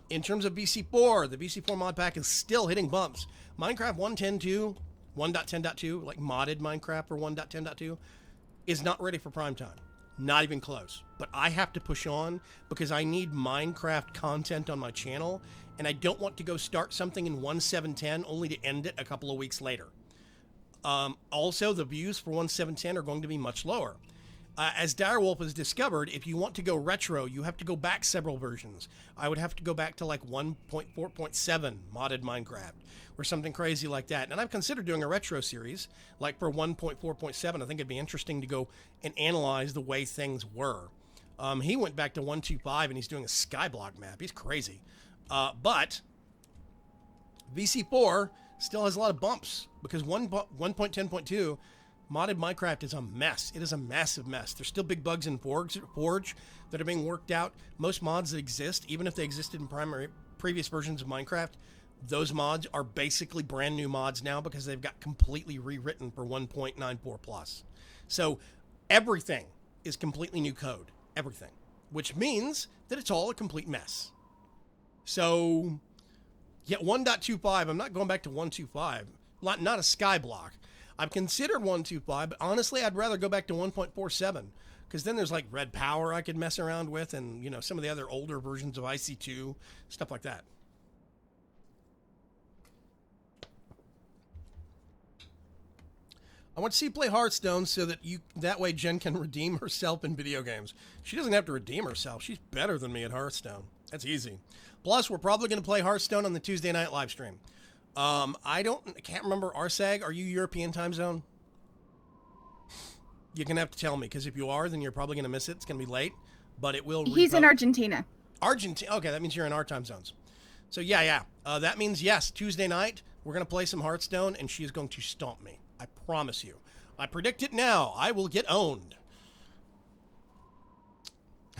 In terms of VC4, the VC4 mod pack is still hitting bumps. Minecraft 1.10.2, 1.10.2, like modded Minecraft for 1.10.2, is not ready for prime time. Not even close. But I have to push on because I need Minecraft content on my channel, and I don't want to go start something in 1.7.10 only to end it a couple of weeks later. Also, the views for 1.7.10 are going to be much lower. As Direwolf has discovered, if you want to go retro, you have to go back several versions. I would have to go back to like 1.4.7 modded Minecraft or something crazy like that. And I've considered doing a retro series, like for 1.4.7. I think it'd be interesting to go and analyze the way things were. He went back to 1.2.5 and he's doing a Skyblock map. He's crazy. But VC4 still has a lot of bumps because 1.10.2 modded Minecraft is a mess. It is a massive mess. There's still big bugs in Forge that are being worked out. Most mods that exist, even if they existed in previous versions of Minecraft, those mods are basically brand new mods now because they've got completely rewritten for 1.94 plus. So everything is completely new code. Everything. Which means that it's all a complete mess. So Yeah, 1.25. I'm not going back to 1.25. Not a sky block. I've considered 1.25, but honestly, I'd rather go back to 1.47 because then there's like Red Power I could mess around with, and some of the other older versions of IC2, stuff like that. I want to see you play Hearthstone so that way Jen can redeem herself in video games. She doesn't have to redeem herself. She's better than me at Hearthstone. That's easy. Plus, we're probably going to play Hearthstone on the Tuesday night live stream. I can't remember. Arsag, are you European time zone? You're going to have to tell me, because if you are, then you're probably going to miss it. It's going to be late, but it will. He's in Argentina. Argentina. Okay, that means you're in our time zones. So yeah. That means yes, Tuesday night we're going to play some Hearthstone, and she is going to stomp me. I promise you. I predict it now. I will get owned.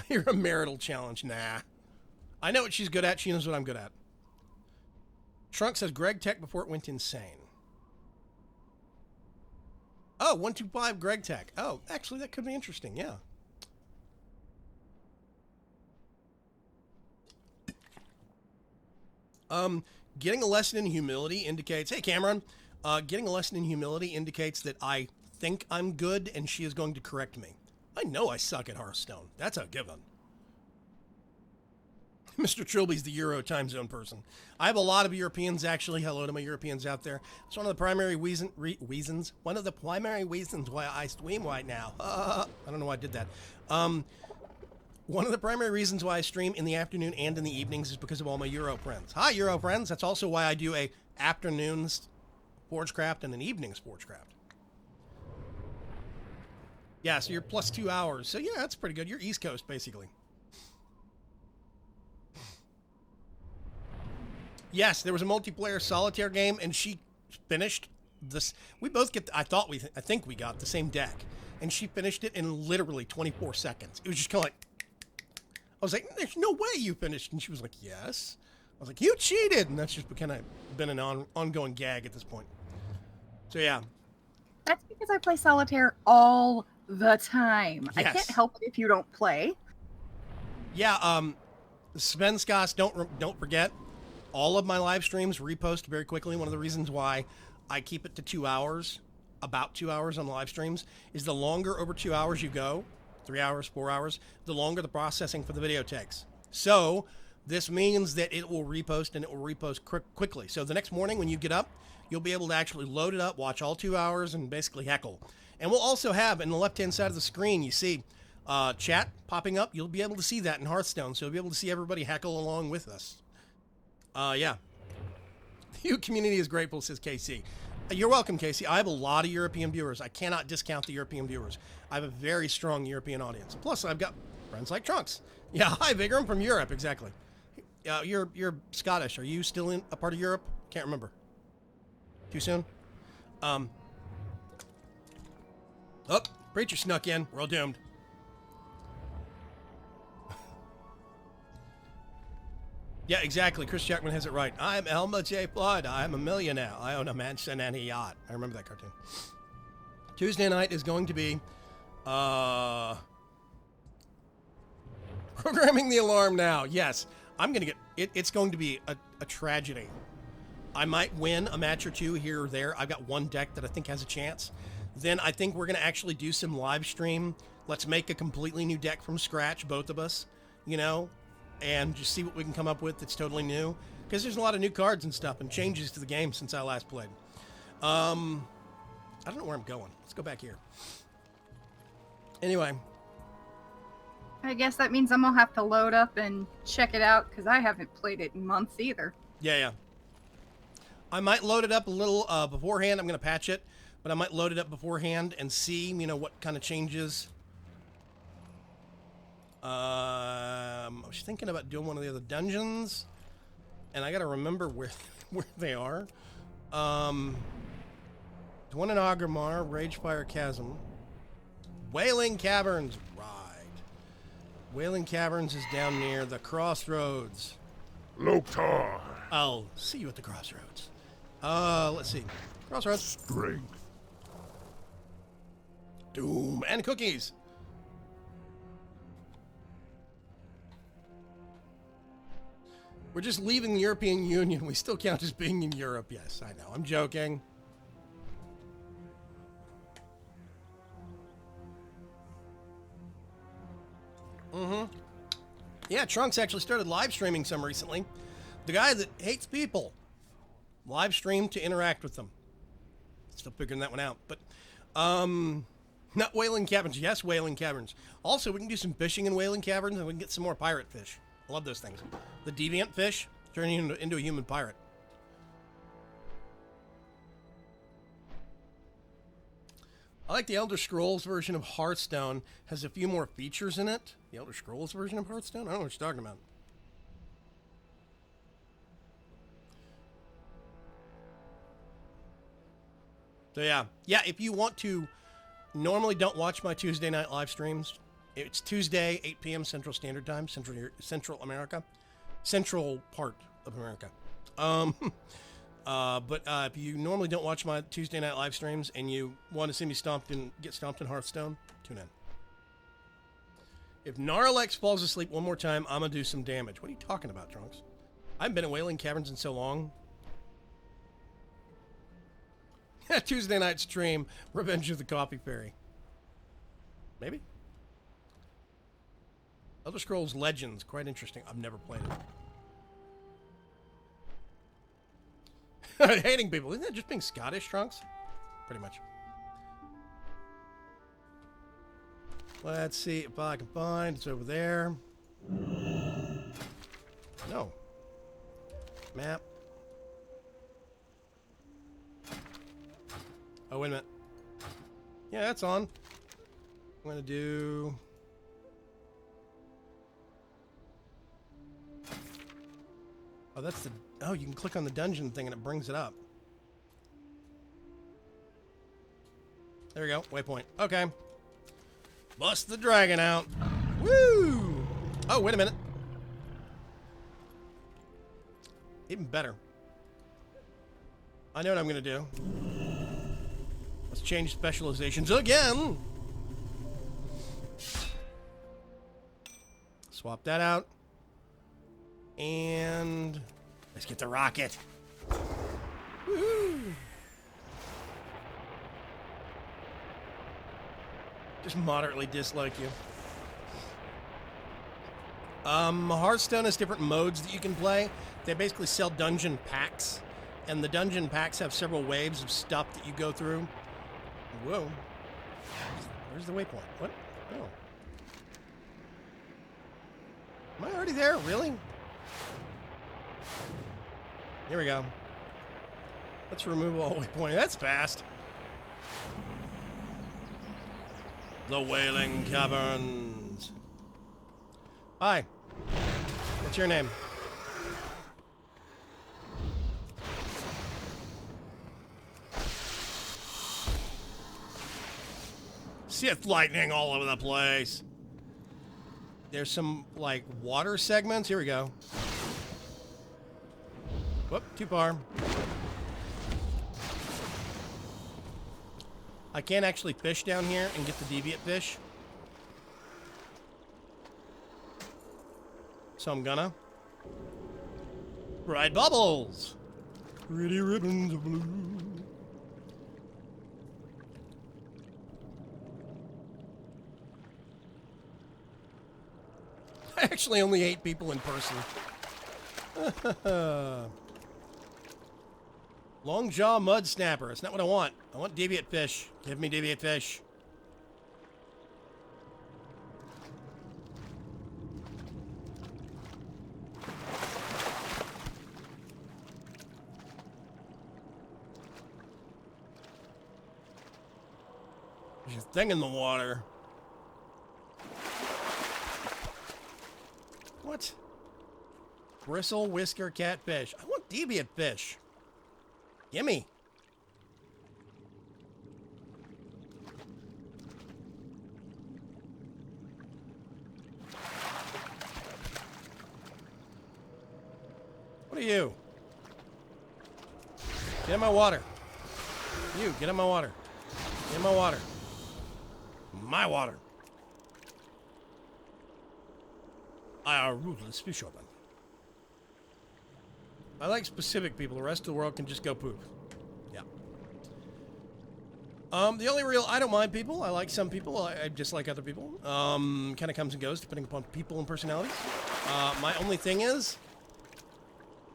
You're a marital challenge. Nah. I know what she's good at. She knows what I'm good at. Trunk says Greg Tech before it went insane. Oh, 125 Greg Tech. Oh, actually, that could be interesting. Yeah. Getting a lesson in humility indicates, hey, Cameron, getting a lesson in humility indicates that I think I'm good and she is going to correct me. I know I suck at Hearthstone. That's a given. Mr. Trilby's the Euro time zone person. I have a lot of Europeans, actually. Hello to my Europeans out there. It's one of the primary reasons. One of the primary reasons why I stream right now. I don't know why I did that. One of the primary reasons why I stream in the afternoon and in the evenings is because of all my Euro friends. Hi, Euro friends. That's also why I do a afternoons Forgecraft and an evenings Forgecraft. Yeah, so you're plus 2 hours. So yeah, that's pretty good. You're East Coast, basically. Yes, there was a multiplayer solitaire game, and she finished this. We both get. I think we got the same deck, and she finished it in literally 24 seconds. It was just kind of like, I was like, "There's no way you finished," and she was like, "Yes." I was like, "You cheated," and that's just kind of been an ongoing gag at this point. So yeah. That's because I play solitaire all the time. Yes. I can't help it if you don't play. Yeah. Sven Scott, don't forget. All of my live streams repost very quickly. One of the reasons why I keep it to 2 hours, about 2 hours on live streams, is the longer over 2 hours you go, 3 hours, 4 hours, the longer the processing for the video takes. So this means that it will repost, and it will repost quickly. So the next morning when you get up, you'll be able to actually load it up, watch all 2 hours, and basically heckle. And we'll also have, in the left-hand side of the screen, you see chat popping up. You'll be able to see that in Hearthstone, so you'll be able to see everybody heckle along with us. Yeah. The community is grateful, says Casey. You're welcome, Casey. I have a lot of European viewers. I cannot discount the European viewers. I have a very strong European audience. Plus, I've got friends like Trunks. Yeah, hi, Vigor. I'm from Europe, exactly. You're Scottish. Are you still in a part of Europe? Can't remember. Too soon? Oh, Preacher snuck in. We're all doomed. Yeah, exactly. Chris Jackman has it right. I'm Elma J. Flood. I'm a millionaire. I own a mansion and a yacht. I remember that cartoon. Tuesday night is going to be programming the alarm now. Yes, I'm going to get it. It's going to be a tragedy. I might win a match or two here or there. I've got one deck that I think has a chance. Then I think we're going to actually do some live stream. Let's make a completely new deck from scratch, both of us, and just see what we can come up with that's totally new. Because there's a lot of new cards and stuff and changes to the game since I last played. I don't know where I'm going. Let's go back here. Anyway. I guess that means I'm going to have to load up and check it out because I haven't played it in months either. Yeah. I might load it up a little beforehand. I'm going to patch it. But I might load it up beforehand and see, what kind of changes. I was thinking about doing one of the other dungeons, and I gotta remember where they are. The one in Agrimar, Ragefire Chasm, Wailing Caverns. Right, Wailing Caverns is down near the Crossroads. Loktar. I'll see you at the Crossroads. Let's see, Crossroads. Strength. Doom and cookies. We're just leaving the European Union. We still count as being in Europe. Yes, I know. I'm joking. Yeah, Trunks actually started live streaming some recently. The guy that hates people. Live stream to interact with them. Still figuring that one out. But, not whaling caverns. Yes, whaling caverns. Also, we can do some fishing in whaling caverns and we can get some more pirate fish. I love those things. The deviant fish turning into a human pirate. I like the Elder Scrolls version of Hearthstone. Has a few more features in it. The Elder Scrolls version of Hearthstone? I don't know what you're talking about. So yeah, if you want to, normally don't watch my Tuesday night live streams. It's Tuesday, 8 p.m. Central Standard Time, Central America, central part of America. But if you normally don't watch my Tuesday night live streams and you want to see me get stomped in Hearthstone, tune in. If Gnarlex falls asleep one more time, I'm gonna do some damage. What are you talking about, Trunks? I haven't been at Whaling Caverns in so long. Tuesday night stream, Revenge of the Coffee Fairy. Maybe? Elder Scrolls Legends, quite interesting. I've never played it. Hating people, isn't that just being Scottish, Trunks? Pretty much. Let's see if I can find. It's over there. No. Map. Oh, wait a minute. Yeah, that's on. I'm gonna do... Oh, that's the... Oh, you can click on the dungeon thing and it brings it up. There we go. Waypoint. Okay. Bust the dragon out. Woo! Oh, wait a minute. Even better. I know what I'm gonna do. Let's change specializations again. Swap that out. And let's get the rocket. Woo! Just moderately dislike you. Hearthstone has different modes that you can play. They basically sell dungeon packs, and the dungeon packs have several waves of stuff that you go through. Whoa. Where's the waypoint? What? Oh. Am I already there? Really? Here we go. Let's remove all waypoint. That's fast. The Whaling Caverns. Hi. What's your name? Sith lightning all over the place. There's some, like, water segments. Here we go. Whoop, too far. I can't actually fish down here and get the deviant fish. So I'm gonna ride bubbles. Pretty ribbons of blue. Actually, only 8 people in person. Long jaw mud snapper. It's not what I want. I want deviant fish. Give me deviant fish. There's a thing in the water. What? Bristle whisker catfish. I want deviant fish. Gimme. What are you? Get in my water. You, get in my water. Get in my water. My water. I are ruthless fisherman. I like specific people. The rest of the world can just go poop. Yeah. The only real I don't mind people. I like some people. I just like other people. Kind of comes and goes depending upon people and personalities. My only thing is,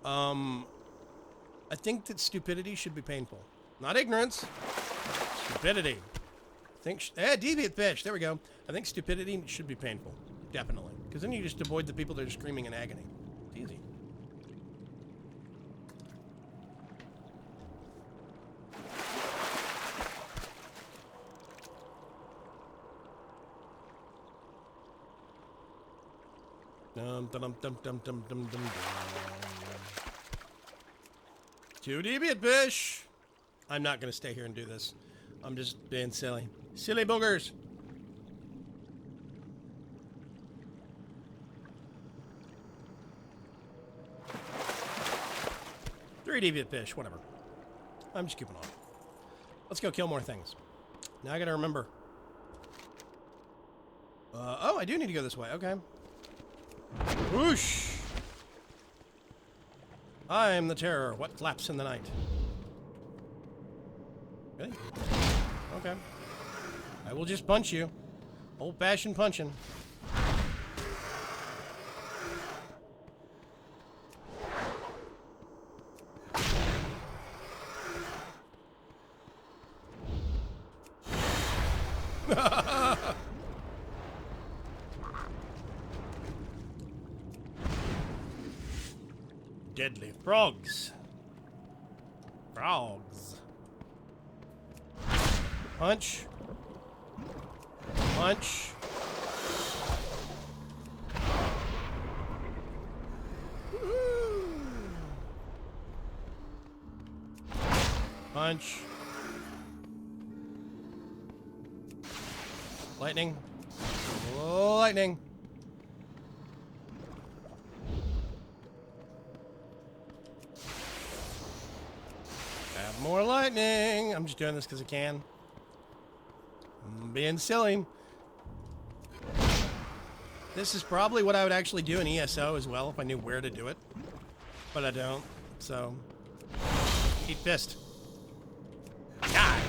I think that stupidity should be painful. Not ignorance. Stupidity. Deviant fish. There we go. I think stupidity should be painful. Definitely. Because then you just avoid the people that are screaming in agony. It's easy. Dum dum dum dum dum dum dum. Two deviant fish. I'm not going to stay here and do this. I'm just being silly. Silly boogers. Three deviant fish, whatever. I'm just keeping on. Let's go kill more things. Now I gotta remember. Oh, I do need to go this way. Okay. Whoosh! I am the terror. What flaps in the night? Really? Okay. I will just punch you. Old-fashioned punching. Deadly frogs. Frogs. Punch. Punch. Punch. Lightning. Oh, lightning. Have more lightning. I'm just doing this because I can. I'm being silly. This is probably what I would actually do in ESO as well if I knew where to do it. But I don't. So, eat fist. Die.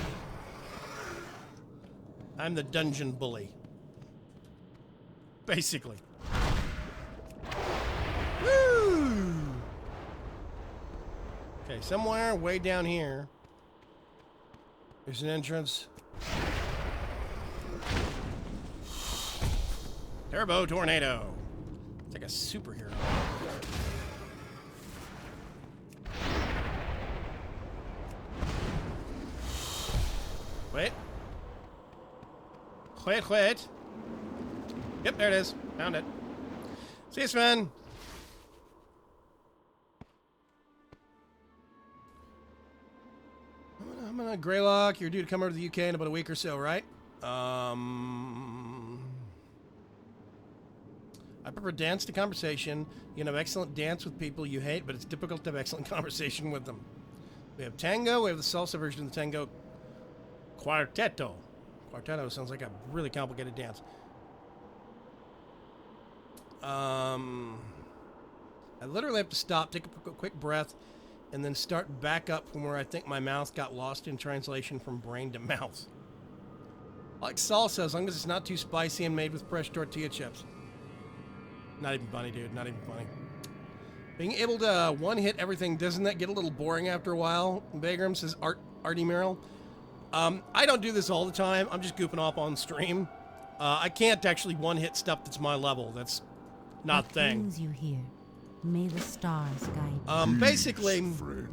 I'm the dungeon bully. Basically. Woo! Okay, somewhere way down here, there's an entrance. Turbo tornado. It's like a superhero. Wait. Wait. Yep, there it is. Found it. See you, Sven. I'm gonna Greylock. You're due to come over to the UK in about a week or so, right? I prefer dance to conversation. You can have excellent dance with people you hate, but it's difficult to have excellent conversation with them. We have tango. We have the salsa version of the tango. Quartetto. Quartetto sounds like a really complicated dance. I literally have to stop, take a quick breath, and then start back up from where I think my mouth got lost in translation from brain to mouth. I like salsa as long as it's not too spicy and made with fresh tortilla chips. Not even funny, dude. Not even funny. Being able to one-hit everything, doesn't that get a little boring after a while? Bagram says, Artie Merrill. I don't do this all the time. I'm just goofing off on stream. I can't actually one-hit stuff that's my level. That's not a thing. Brings you here. May the stars guide you. Basically, Friend.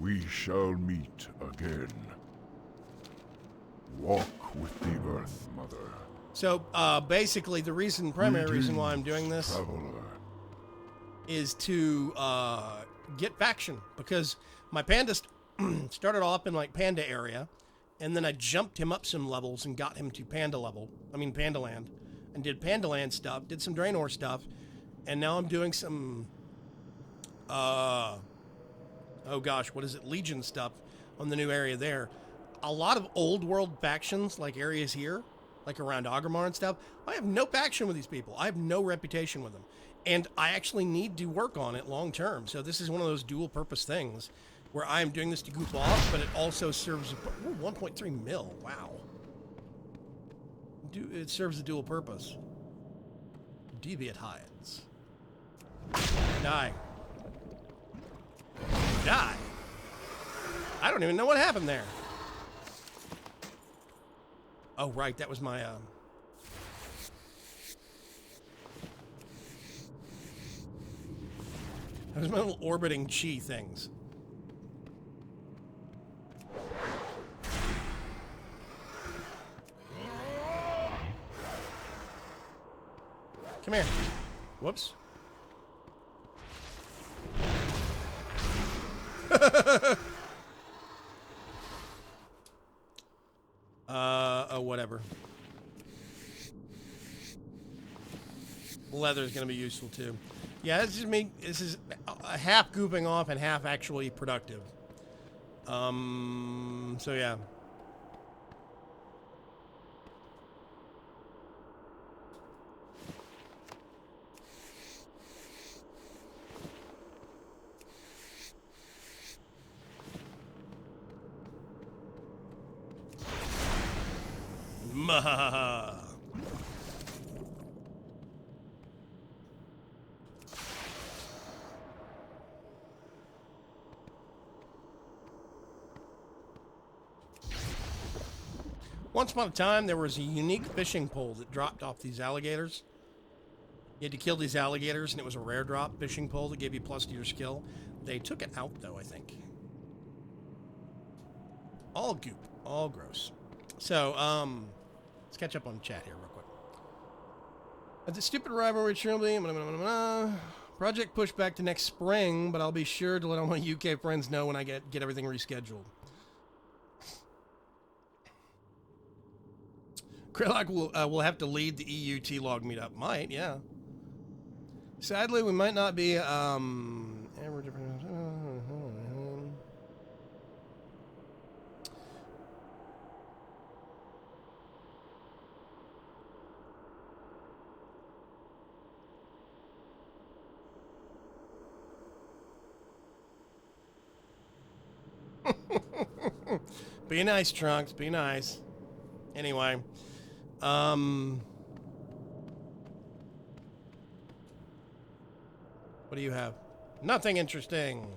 We shall meet again. Walk with the Earth Mother. so basically, the primary reason why I'm doing this Traveler. is to get faction, because my panda started off in like Panda area, and then I jumped him up some levels and got him to Panda Land, and did Panda Land stuff, did some Draenor stuff, and now I'm doing some oh gosh, what is it, Legion stuff on the new area there. A lot of old world factions, like areas here, like around Agramar and stuff, I have no faction with these people. I have no reputation with them. And I actually need to work on it long term. So this is one of those dual purpose things where I'm doing this to goof off, but it also serves 1.3 mil. Wow. It serves a dual purpose. Deviate hides. Die. Die. I don't even know what happened there. Oh, right. That was my, that was my little orbiting chi things. Come here. Whoops. Oh, whatever. Leather's gonna be useful too. Yeah, this is me. This is a half gooping off and half actually productive. So yeah. Mahaha. Once upon a time, there was a unique fishing pole that dropped off these alligators. You had to kill these alligators, and it was a rare drop fishing pole that gave you plus to your skill. They took it out, though, I think. All goop. All gross. So, let's catch up on chat here real quick. The stupid rivalry truly. Project pushed back to next spring, but I'll be sure to let all my UK friends know when I get everything rescheduled. Krillak will have to lead the EU T-Log meetup. Might, yeah. Sadly, we might not be, Be nice, Trunks. Be nice. Anyway. What do you have? Nothing interesting.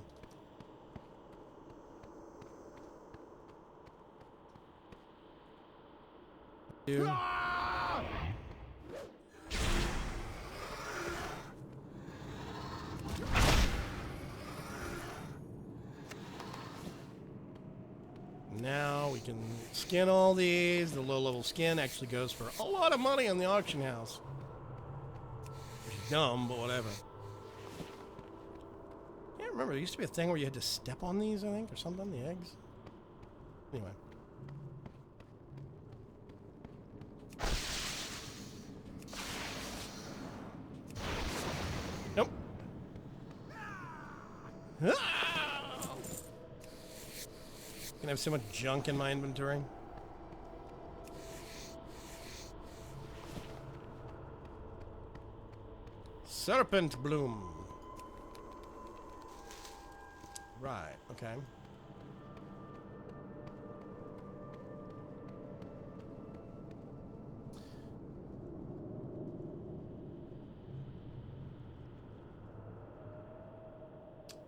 Dude. Now we can skin all these. The low-level skin actually goes for a lot of money on the auction house. Which is dumb, but whatever. I can't remember. There used to be a thing where you had to step on these, I think, or something, the eggs. Anyway. Nope. I have so much junk in my inventory. Serpent bloom. Right, okay.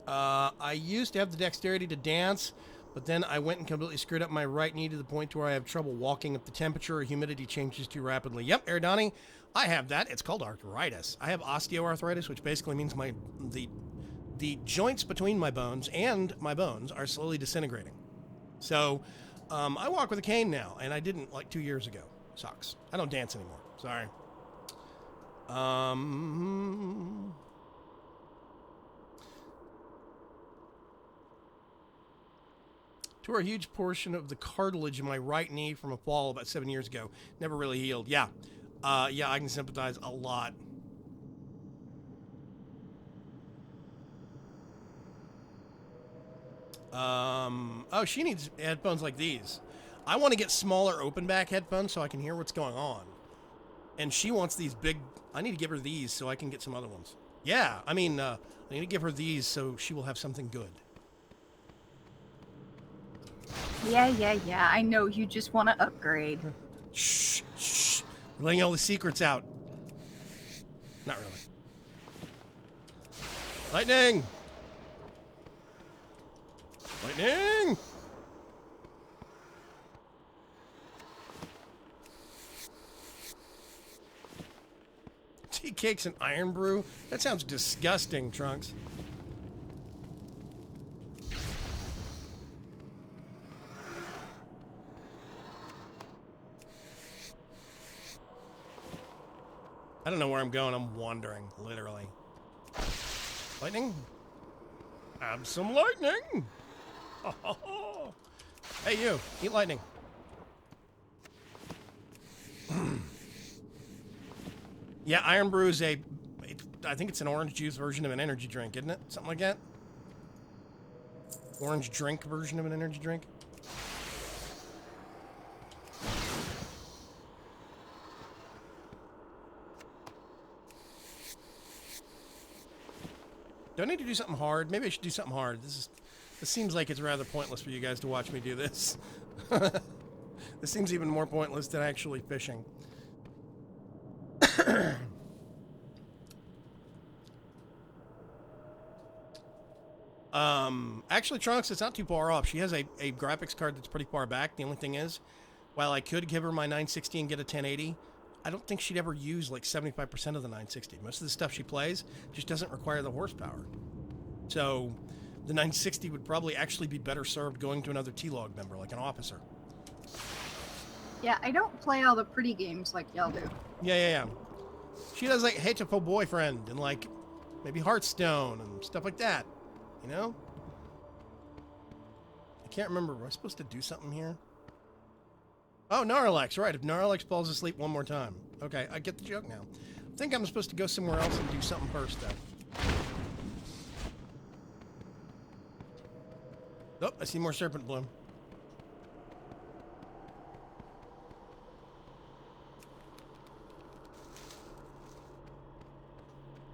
I used to have the dexterity to dance, but then I went and completely screwed up my right knee to the point to where I have trouble walking if the temperature or humidity changes too rapidly. Yep, Eridani, I have that. It's called arthritis. I have osteoarthritis, which basically means the joints between my bones and my bones are slowly disintegrating. So I walk with a cane now, and I didn't like 2 years ago. Sucks. I don't dance anymore. Sorry. Tore a huge portion of the cartilage in my right knee from a fall about 7 years ago. Never really healed. Yeah. Yeah, I can sympathize a lot. Oh, she needs headphones like these. I want to get smaller open back headphones so I can hear what's going on. And she wants these big... I need to give her these so I can get some other ones. Yeah, I mean, I need to give her these so she will have something good. Yeah. I know you just want to upgrade. Shh, shh. We're letting all the secrets out. Not really. Lightning! Lightning! Tea cakes and iron brew? That sounds disgusting, Trunks. I don't know where I'm going. I'm wandering, literally. Lightning? Have some lightning! Hey, you. Eat lightning. Yeah, Iron Brew is I think it's an orange juice version of an energy drink, isn't it? Something like that? Orange drink version of an energy drink? Do I need to do something hard? Maybe I should do something hard. This seems like it's rather pointless for you guys to watch me do this. This seems even more pointless than actually fishing. Actually, Trunks, it's not too far off. She has a graphics card that's pretty far back. The only thing is, while I could give her my 960 and get a 1080, I don't think she'd ever use like 75% of the 960. Most of the stuff she plays just doesn't require the horsepower. So the 960 would probably actually be better served going to another T-Log member, like an officer. Yeah, I don't play all the pretty games like y'all do. Yeah. She does like Hateful Boyfriend and like maybe Hearthstone and stuff like that. You know? I can't remember. Was I supposed to do something here? Oh, Gnarlex, right. If Gnarlex falls asleep one more time. Okay, I get the joke now. I think I'm supposed to go somewhere else and do something first, though. Oh, I see more Serpent Bloom.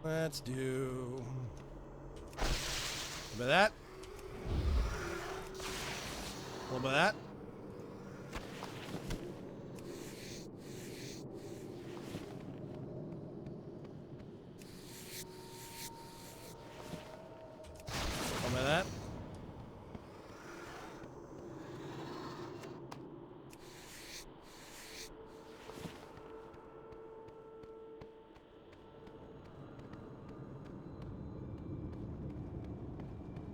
Let's do a little bit of that. A little bit of that. A little bit of that.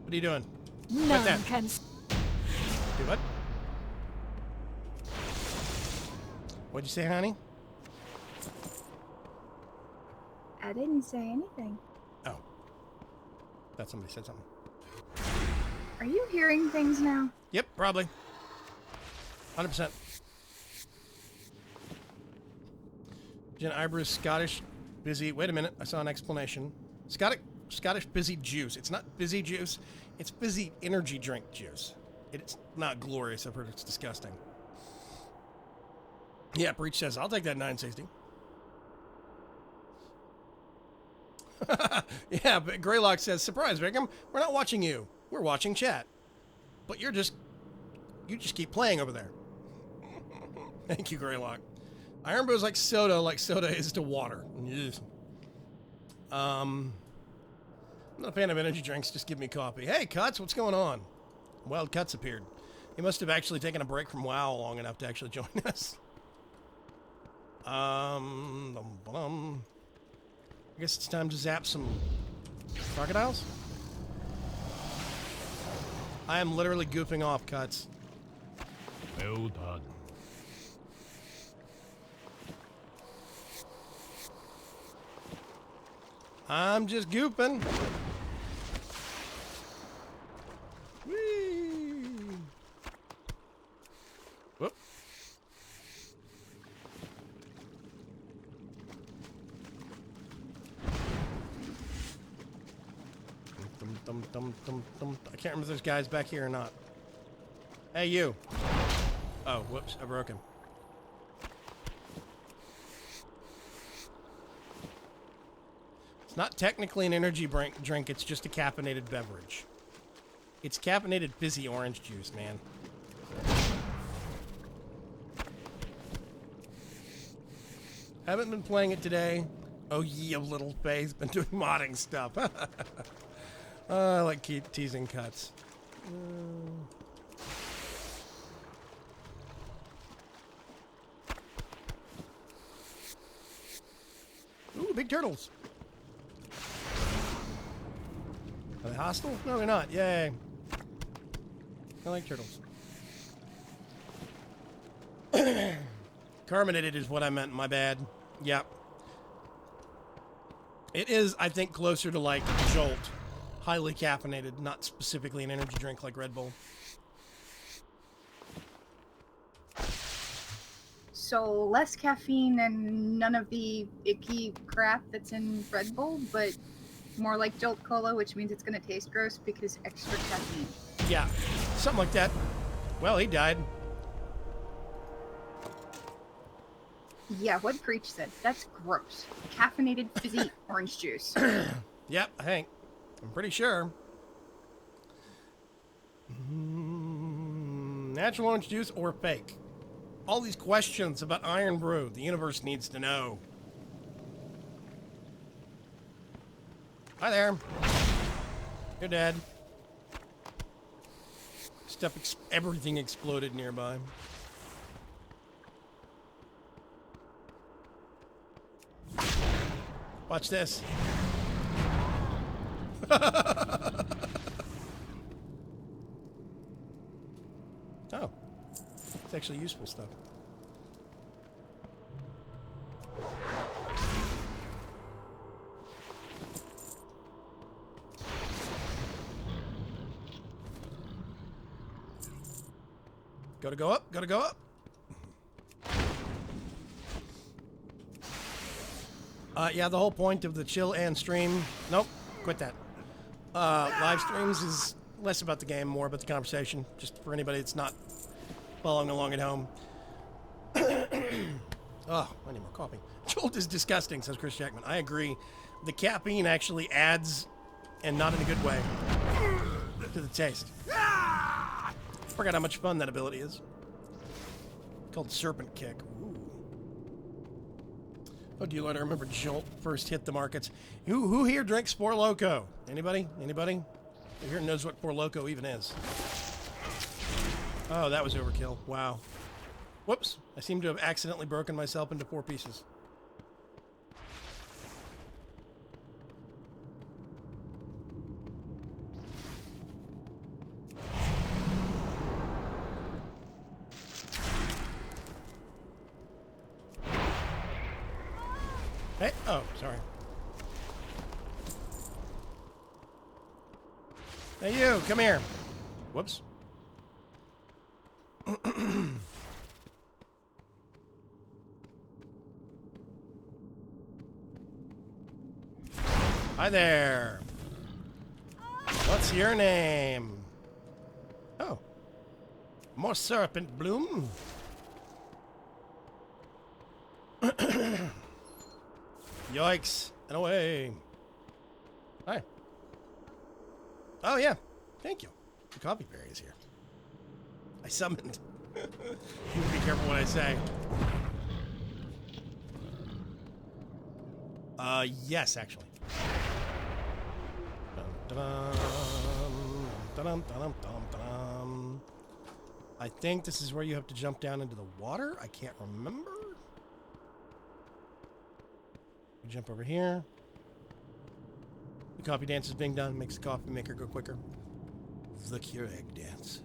What are you doing? None there. can. Do what? What'd you say, honey? I didn't say anything. Oh. Thought somebody said something. Are you hearing things now? Yep, probably. 100%. Jen Ibrew's Scottish busy. Wait a minute, I saw an explanation. Scottish busy juice. It's not busy juice. It's busy energy drink juice. It's not glorious. I've heard it's disgusting. Yeah, Breach says, I'll take that 960. Yeah, but Greylock says, surprise, Victim. We're not watching you. We're watching chat. But you just keep playing over there. Thank you, Greylock. Iron Brew's like soda is to water. I'm not a fan of energy drinks, just give me coffee. Hey, Cuts, what's going on? Wild Cuts appeared. He must have actually taken a break from WoW long enough to actually join us. I guess it's time to zap some crocodiles. I am literally goofing off, Cuts. Well done. I'm just goofing. Whee! Whoop. I can't remember if there's guys back here or not. Hey, you. Oh, whoops, I broke him. It's not technically an energy drink, it's just a caffeinated beverage. It's caffeinated fizzy orange juice, man. Haven't been playing it today. Oh, ye of little faith. Been doing modding stuff. I like teasing cuts. Ooh, big turtles. Are they hostile? No, they're not. Yay. I like turtles. Carbonated is what I meant. My bad. Yep. It is, I think, closer to like Jolt. Highly caffeinated, not specifically an energy drink like Red Bull. So less caffeine and none of the icky crap that's in Red Bull, but more like Jolt Cola, which means it's going to taste gross because extra caffeine. Yeah, something like that. Well, he died. Yeah, what Preach said. That's gross. Caffeinated fizzy orange juice. Yep, I think. I'm pretty sure. Natural orange juice or fake? All these questions about Iron Brew, the universe needs to know. Hi there. You're dead. Everything exploded nearby. Watch this. Oh. It's actually useful stuff. Gotta go up, gotta go up. Yeah, the whole point of the chill and stream... Nope, quit that. Live streams is less about the game, more about the conversation. Just for anybody that's not following along at home. Oh, I need more coffee. Jolt is disgusting, says Chris Jackman. I agree. The caffeine actually adds, and not in a good way, to the taste. Forgot how much fun that ability is. Called Serpent Kick. Ooh. Oh, dear Lord, I remember Jolt first hit the markets. Who here drinks Four Loko? Anybody? Anybody? Who here knows what Four Loko even is? Oh, that was overkill. Wow. Whoops. I seem to have accidentally broken myself into 4 pieces. Hey, oh, sorry. Hey, you, come here. Whoops. Hi there. What's your name? Oh. More serpent bloom. Yikes. And away. Hi. Oh, yeah. Thank you. The coffee berry is here. I summoned. Be careful what I say. Yes, actually. I think this is where you have to jump down into the water. I can't remember. You jump over here. The coffee dance is being done. Makes the coffee maker go quicker. The Keurig dance.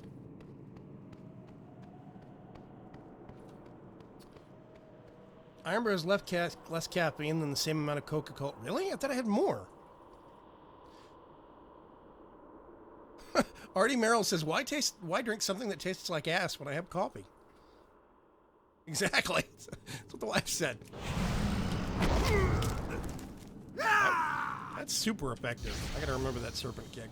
Iron Brew has less caffeine than the same amount of Coca-Cola. Really? I thought I had more. Artie Merrill says, why drink something that tastes like ass when I have coffee? Exactly. That's what the wife said. That's super effective. I gotta remember that serpent kick.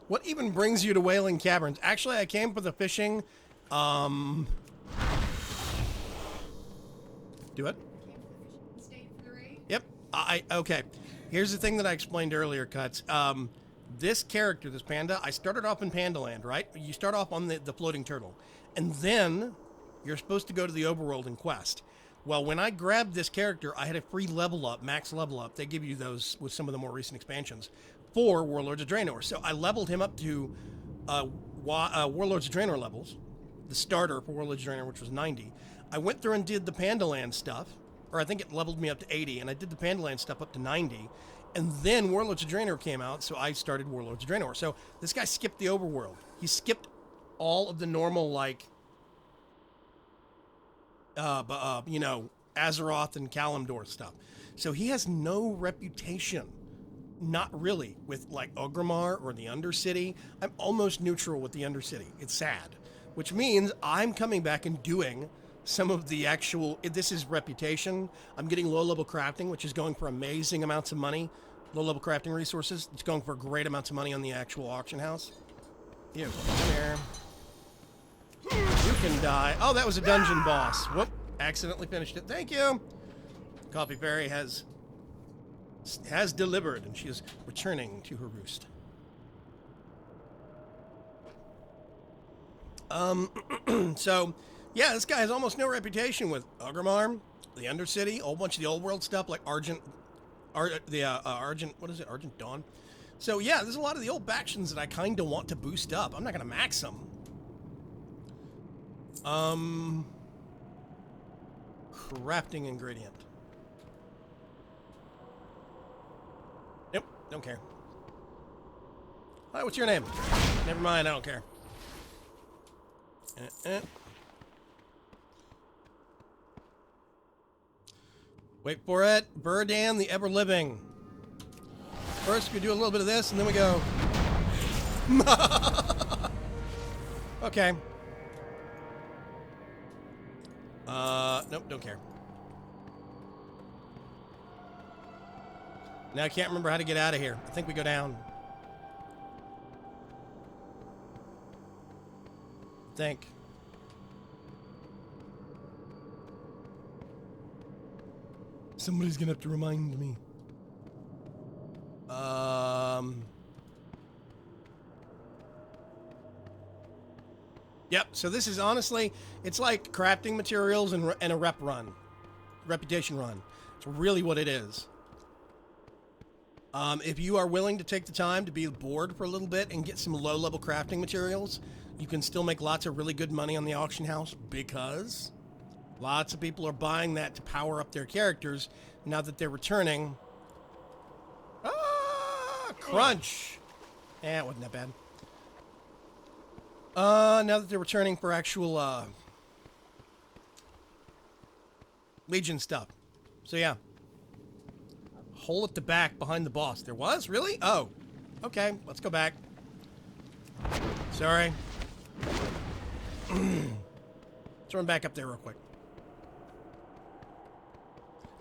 What even brings you to Whaling Caverns? Actually, I came for the fishing. Do it. Yep. Okay. Here's the thing that I explained earlier, Cuts. This character, this panda, I started off in Panda Land, right? You start off on the floating turtle. And then you're supposed to go to the overworld and quest. Well, when I grabbed this character, I had a free level up, max level up. They give you those with some of the more recent expansions for Warlords of Draenor. So I leveled him up to Warlords of Draenor levels, the starter for Warlords of Draenor, which was 90. I went through and did the Panda Land stuff, or I think it leveled me up to 80, and I did the Panda Land stuff up to 90. And then Warlords of Draenor came out, so I started Warlords of Draenor. So this guy skipped the overworld. He skipped all of the normal, like, you know, Azeroth and Kalimdor stuff. So he has no reputation, not really, with, like, Orgrimmar or the Undercity. I'm almost neutral with the Undercity. It's sad. Which means I'm coming back and doing some of the actual, this is reputation. I'm getting low-level crafting, which is going for amazing amounts of money. Low-level crafting resources. It's going for great amounts of money on the actual auction house. You, come here. You can die. Oh, that was a dungeon boss. Whoop. Accidentally finished it. Thank you. Coffee Fairy has delivered, and she is returning to her roost. So, yeah, this guy has almost no reputation with Orgrimmar, the Undercity, a whole bunch of the old world stuff like Argent, what is it, Argent Dawn. So, yeah, there's a lot of the old factions that I kind of want to boost up. I'm not going to max them. Crafting ingredient. Nope, don't care. Hi, what's your name? Never mind, I don't care. Wait for it. Burdan, the ever-living. First, we do a little bit of this, and then we go. Okay. Nope, don't care. Now I can't remember how to get out of here. I think we go down. Think. Somebody's gonna have to remind me. Yep, so this is honestly, it's like crafting materials and a reputation run. It's really what it is. If you are willing to take the time to be bored for a little bit and get some low-level crafting materials, you can still make lots of really good money on the auction house because lots of people are buying that to power up their characters now that they're returning. Crunch! It wasn't that bad. Now that they're returning for actual, Legion stuff. So, yeah. Hole at the back behind the boss. There was? Really? Oh. Okay, let's go back. Sorry. Let's run back up there real quick.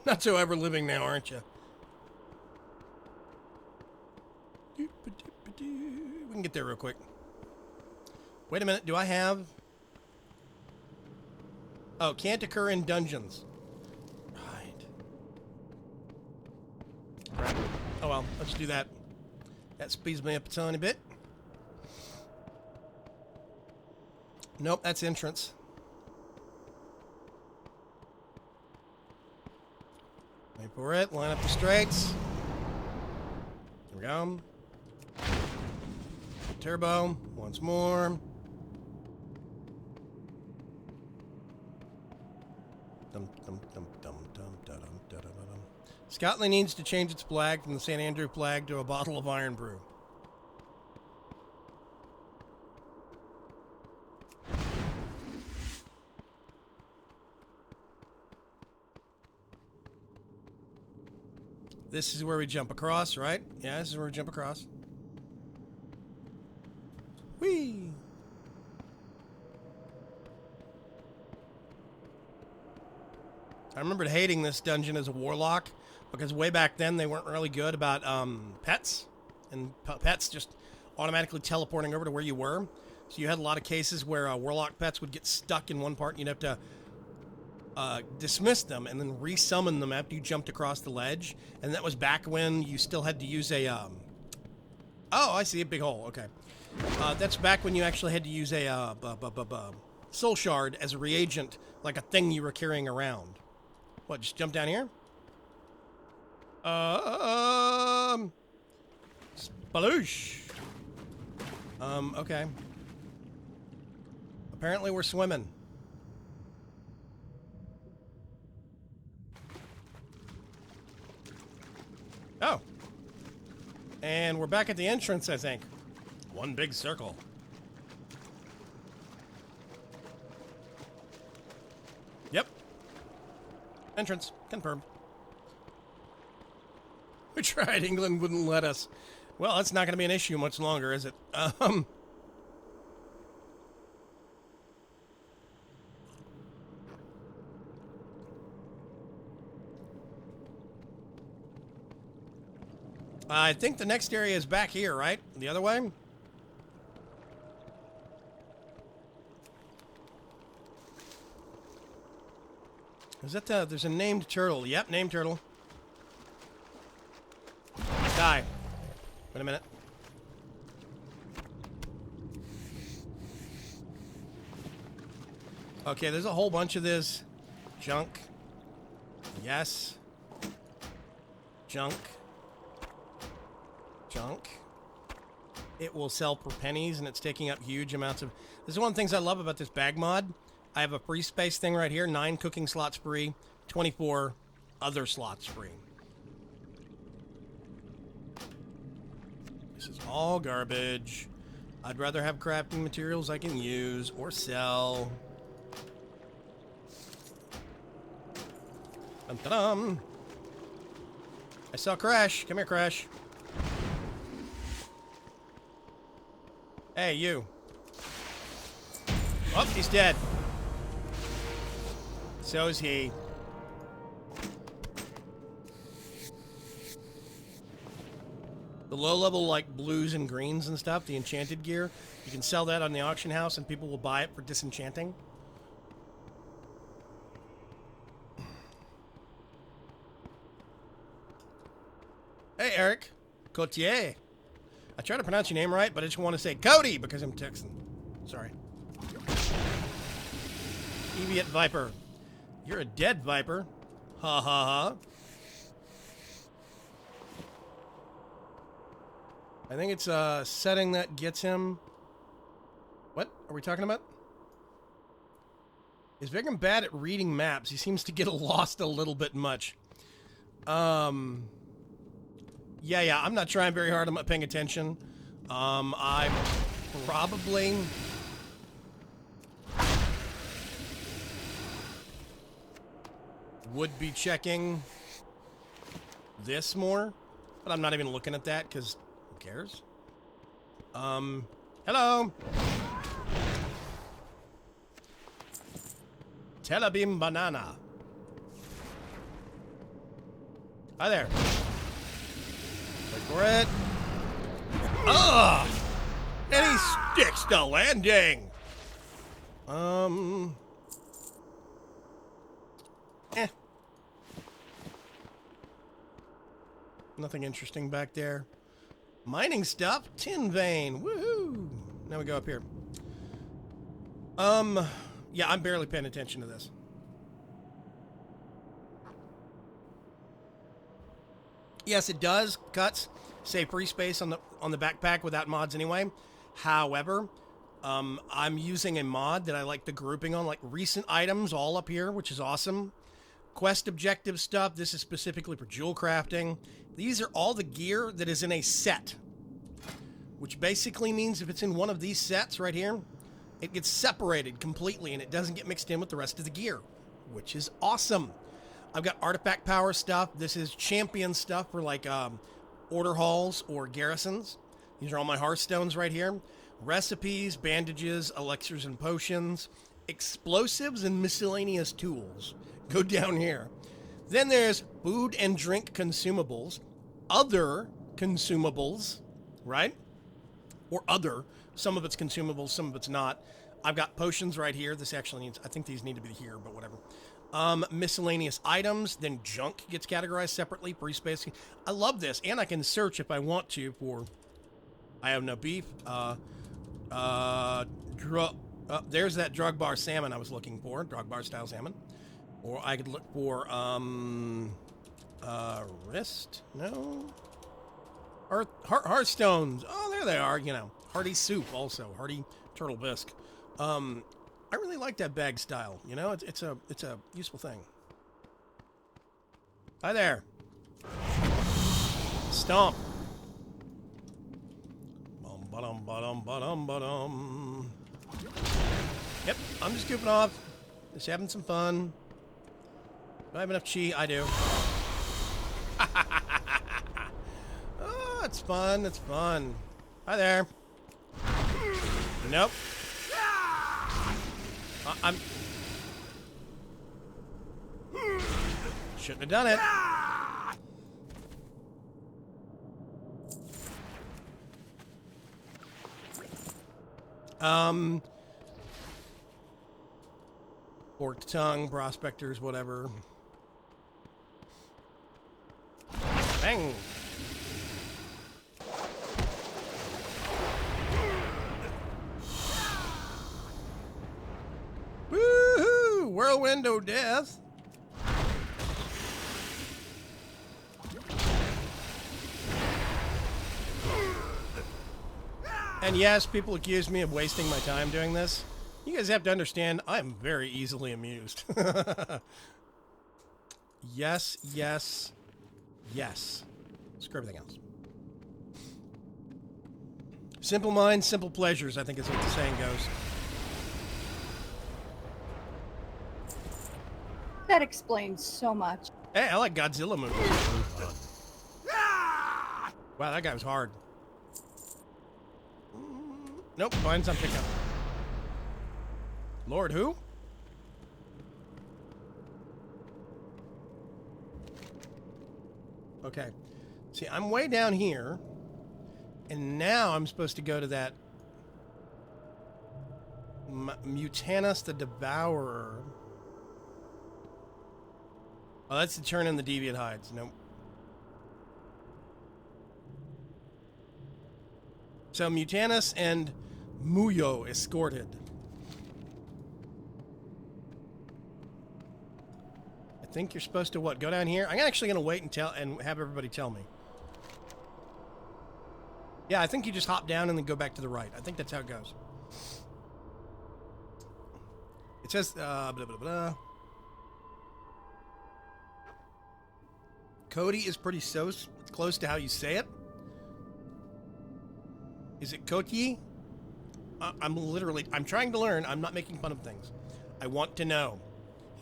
Not so ever-living now, aren't you? We can get there real quick. Wait a minute, do I have... Oh, can't occur in dungeons. Right. Crap. Oh well, let's do that. That speeds me up a tiny bit. Nope, that's entrance. Wait for it, line up the straights. There we go. Turbo, once more. Scotland needs to change its flag from the St. Andrew flag to a bottle of iron brew. This is where we jump across, right? Yeah, this is where we jump across. Whee! I remembered hating this dungeon as a warlock because way back then they weren't really good about pets. And pets just automatically teleporting over to where you were. So you had a lot of cases where warlock pets would get stuck in one part and you'd have to dismiss them and then resummon them after you jumped across the ledge. And that was back when you still had to use a... Oh, I see, a big hole. Okay. That's back when you actually had to use a soul shard as a reagent, like a thing you were carrying around. What, just jump down here? Sploosh. Okay. Apparently we're swimming. Oh. And we're back at the entrance, I think. One big circle. Yep. Entrance. Confirmed. We tried. England wouldn't let us. Well, that's not going to be an issue much longer, is it? I think the next area is back here, right? The other way? Is that the... There's a named turtle. Yep, named turtle. Die. Wait a minute. Okay, there's a whole bunch of this junk. Yes. Junk. Junk. It will sell for pennies, and it's taking up huge amounts of... This is one of the things I love about this bag mod. I have a free space thing right here. 9 cooking slots free. 24 other slots free. This is all garbage. I'd rather have crafting materials I can use or sell. Dum-da-dum. I saw Crash. Come here, Crash. Hey, you. Oh, he's dead. So is he. The low-level, like, blues and greens and stuff, the enchanted gear, you can sell that on the auction house and people will buy it for disenchanting. Hey, Eric. Cotier. I try to pronounce your name right, but I just want to say Cody because I'm Texan. Sorry. Eviat Viper. You're a dead Viper. Ha ha ha. I think it's a setting that gets him... What are we talking about? Is Vigram bad at reading maps? He seems to get lost a little bit much. Yeah, I'm not trying very hard. I'm not paying attention. I probably... would be checking this more, but I'm not even looking at that because who cares? Hello. Telebim banana. Hi there. Wait for it. Ugh! And he sticks to landing. Nothing interesting back there. Mining stuff. Tin vein. Woohoo! Now we go up here. Yeah, I'm barely paying attention to this. Yes, it does. Cuts. Say free space on the backpack without mods anyway. However, I'm using a mod that I like the grouping on, like recent items all up here, which is awesome. Quest objective stuff. This is specifically for jewel crafting. These are all the gear that is in a set, which basically means if it's in one of these sets right here, it gets separated completely and it doesn't get mixed in with the rest of the gear, which is awesome. I've got artifact power stuff. This is champion stuff for like order halls or garrisons. These are all my hearthstones right here. Recipes, bandages, elixirs and potions, explosives and miscellaneous tools go down here. Then there's food and drink consumables, other consumables, right? or other. Some of it's consumable, some of it's not. I've got potions right here. This actually needs, I think these need to be here, but whatever. Miscellaneous items, then junk gets categorized separately per space. I love this, and I can search if I want to for, I have no beef. There's that drug bar salmon I was looking for, drug bar style salmon. Or I could look for, wrist? No? Hearthstones. Oh, there they are, you know. Hearty soup also, hearty turtle bisque. I really like that bag style, you know? It's a useful thing. Hi there. Stomp. Ba-dum. Yep, I'm just goofing off. Just having some fun. Do I have enough chi? I do. Oh, it's fun. It's fun. Hi there. Nope. I'm... Shouldn't have done it. Forked tongue, prospectors, whatever. Bang! Woohoo! Whirlwind o' death. And yes, people accuse me of wasting my time doing this. You guys have to understand, I'm very easily amused. Yes, yes, yes. Screw everything else. Simple minds, simple pleasures, I think is what the saying goes. That explains so much. Hey, I like Godzilla movies. Wow, that guy was hard. Nope, find some pickup. Lord who? Okay. See, I'm way down here. And now I'm supposed to go to that Mutanus the Devourer. Oh, that's to turn in the Deviant Hides. Nope. So Mutanus and Muyo escorted. I think you're supposed to what? Go down here? I'm actually gonna wait and have everybody tell me. Yeah, I think you just hop down and then go back to the right. I think that's how it goes. It says blah, blah, blah. Cody is pretty close to how you say it. Is it Koti? I'm trying to learn. I'm not making fun of things. I want to know.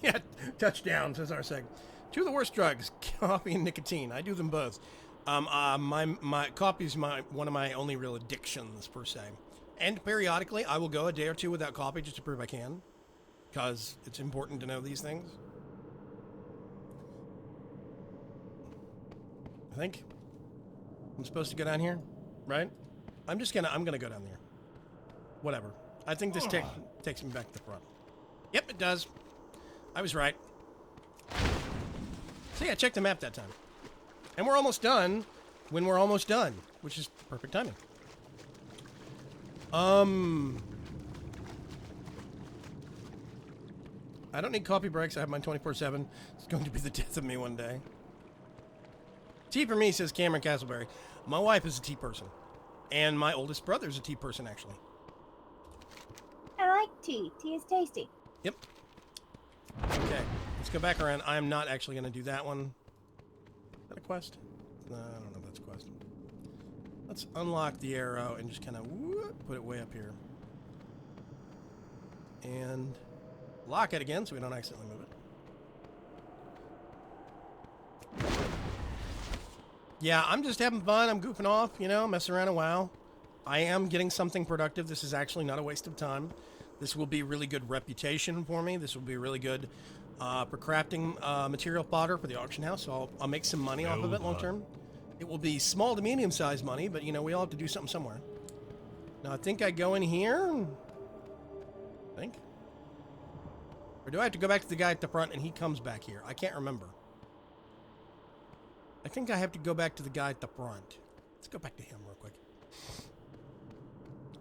Yeah, touchdown, says our seg. Two of the worst drugs, coffee and nicotine. I do them both. My coffee is one of my only real addictions, per se. And periodically, I will go a day or two without coffee just to prove I can. Because it's important to know these things. I think I'm supposed to go down here, right? I'm gonna go down there. Whatever. I think this takes me back to the front. Yep, it does. I was right. See, I checked the map that time. And we're almost done when we're almost done, which is perfect timing. I don't need coffee breaks. I have mine 24/7. It's going to be the death of me one day. Tea for me, says Cameron Castleberry. My wife is a tea person. And my oldest brother is a tea person, actually. I like tea. Tea is tasty. Yep. Okay, let's go back around. I'm not actually going to do that one. Is that a quest? No, I don't know if that's a quest. Let's unlock the arrow and just kind of put it way up here. And lock it again so we don't accidentally move it. Yeah, I'm just having fun. I'm goofing off, you know, messing around a while. I am getting something productive. This is actually not a waste of time. This will be really good reputation for me. This will be really good for crafting material fodder for the auction house. So I'll make some money off of it long term. It will be small to medium-sized money, but, you know, we all have to do something somewhere. Now, I think I go in here. I think. Or do I have to go back to the guy at the front and he comes back here? I can't remember. I think I have to go back to the guy at the front. Let's go back to him real quick.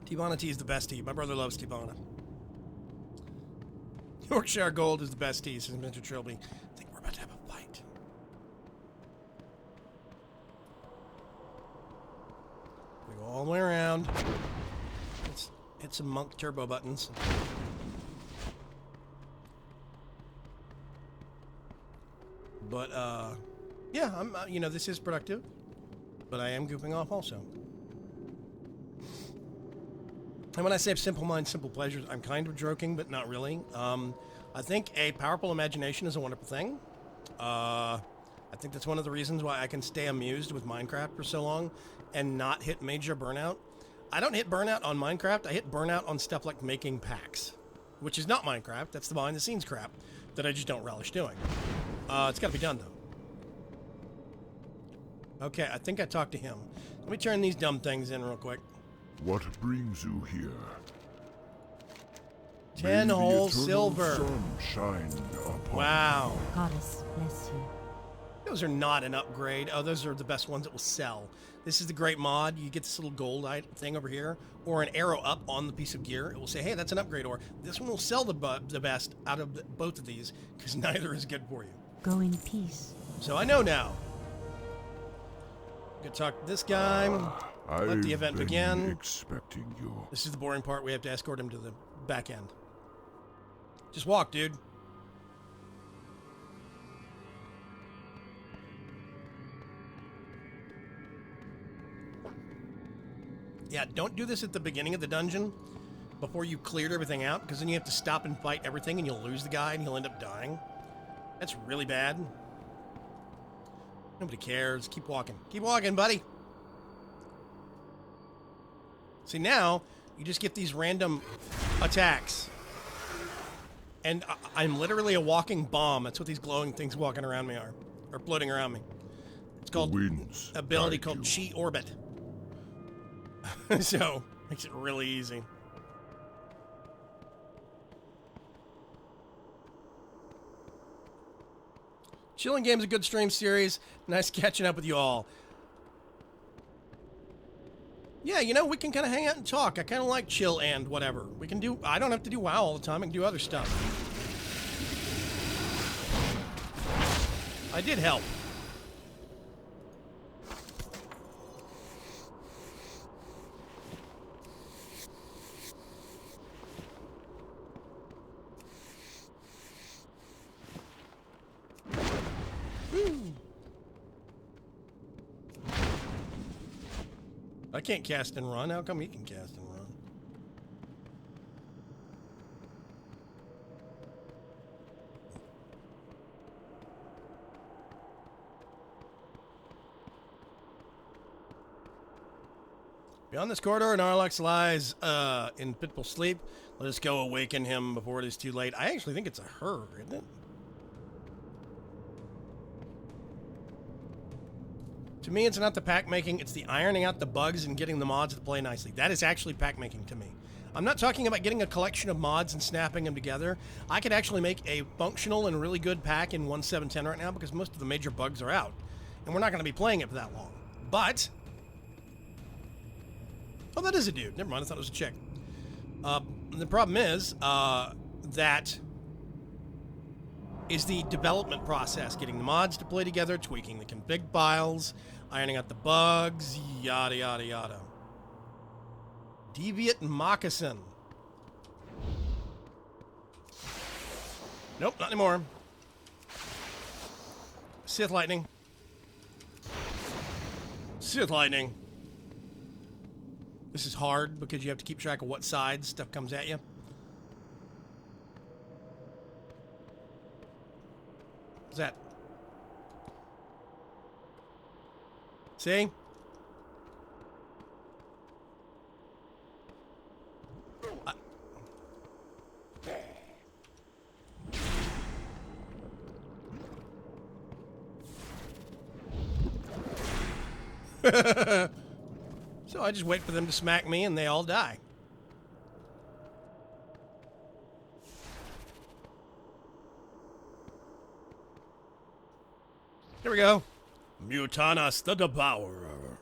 Tibana tea is the best tea. My brother loves Tibana. Yorkshire Gold is the best tea, says Mr. Trilby. I think we're about to have a fight. We go all the way around. Let's hit some Monk turbo buttons. But, yeah, I'm, you know, this is productive. But I am goofing off also. And when I say simple minds, simple pleasures, I'm kind of joking, but not really. I think a powerful imagination is a wonderful thing. I think that's one of the reasons why I can stay amused with Minecraft for so long and not hit major burnout. I don't hit burnout on Minecraft. I hit burnout on stuff like making packs, which is not Minecraft. That's the behind-the-scenes crap that I just don't relish doing. It's got to be done, though. Okay, I think I talked to him. Let me turn these dumb things in real quick. What brings you here? 10 May the whole eternal silver. sun shine upon Wow. Goddess bless you. Those are not an upgrade. Oh, those are the best ones that will sell. This is the great mod. You get this little gold thing over here, or an arrow up on the piece of gear. It will say, hey, that's an upgrade, or this one will sell the best out of both of these, because neither is good for you. Go in peace. So I know now. Go talk to this guy. Let the event I've begin. been expecting you. This is the boring part. We have to escort him to the back end. Just walk, dude. Yeah, don't do this at the beginning of the dungeon before you cleared everything out, because then you have to stop and fight everything and you'll lose the guy and he'll end up dying. That's really bad. Nobody cares. Keep walking. Keep walking, buddy. See, now you just get these random attacks. And I'm literally a walking bomb. That's what these glowing things walking around me are. Or floating around me. It's called Winds ability guide called you. Chi Orbit. So, makes it really easy. Chilling Game's a good stream series. Nice catching up with you all. Yeah, you know, we can kind of hang out and talk. I kind of like chill and whatever. We can do... I don't have to do WoW all the time. I can do other stuff. I did help. I can't cast and run. How come he can cast and run? Beyond this corridor, Narlox lies in fitful sleep. Let us go awaken him before it is too late. I actually think it's a her, isn't it? To me, it's not the pack making, it's the ironing out the bugs and getting the mods to play nicely. That is actually pack making to me. I'm not talking about getting a collection of mods and snapping them together. I could actually make a functional and really good pack in 1.7.10 right now because most of the major bugs are out. And we're not going to be playing it for that long. But... oh, that is a dude. Never mind, I thought it was a chick. The problem is that is the development process. Getting the mods to play together, tweaking the config files, ironing out the bugs, yada, yada, yada. Deviant Moccasin. Nope, not anymore. Sith Lightning. Sith Lightning. This is hard because you have to keep track of what side stuff comes at you. What's that? See? So So I just wait for them to smack me and they all die. Here we go. Mutanus the Devourer.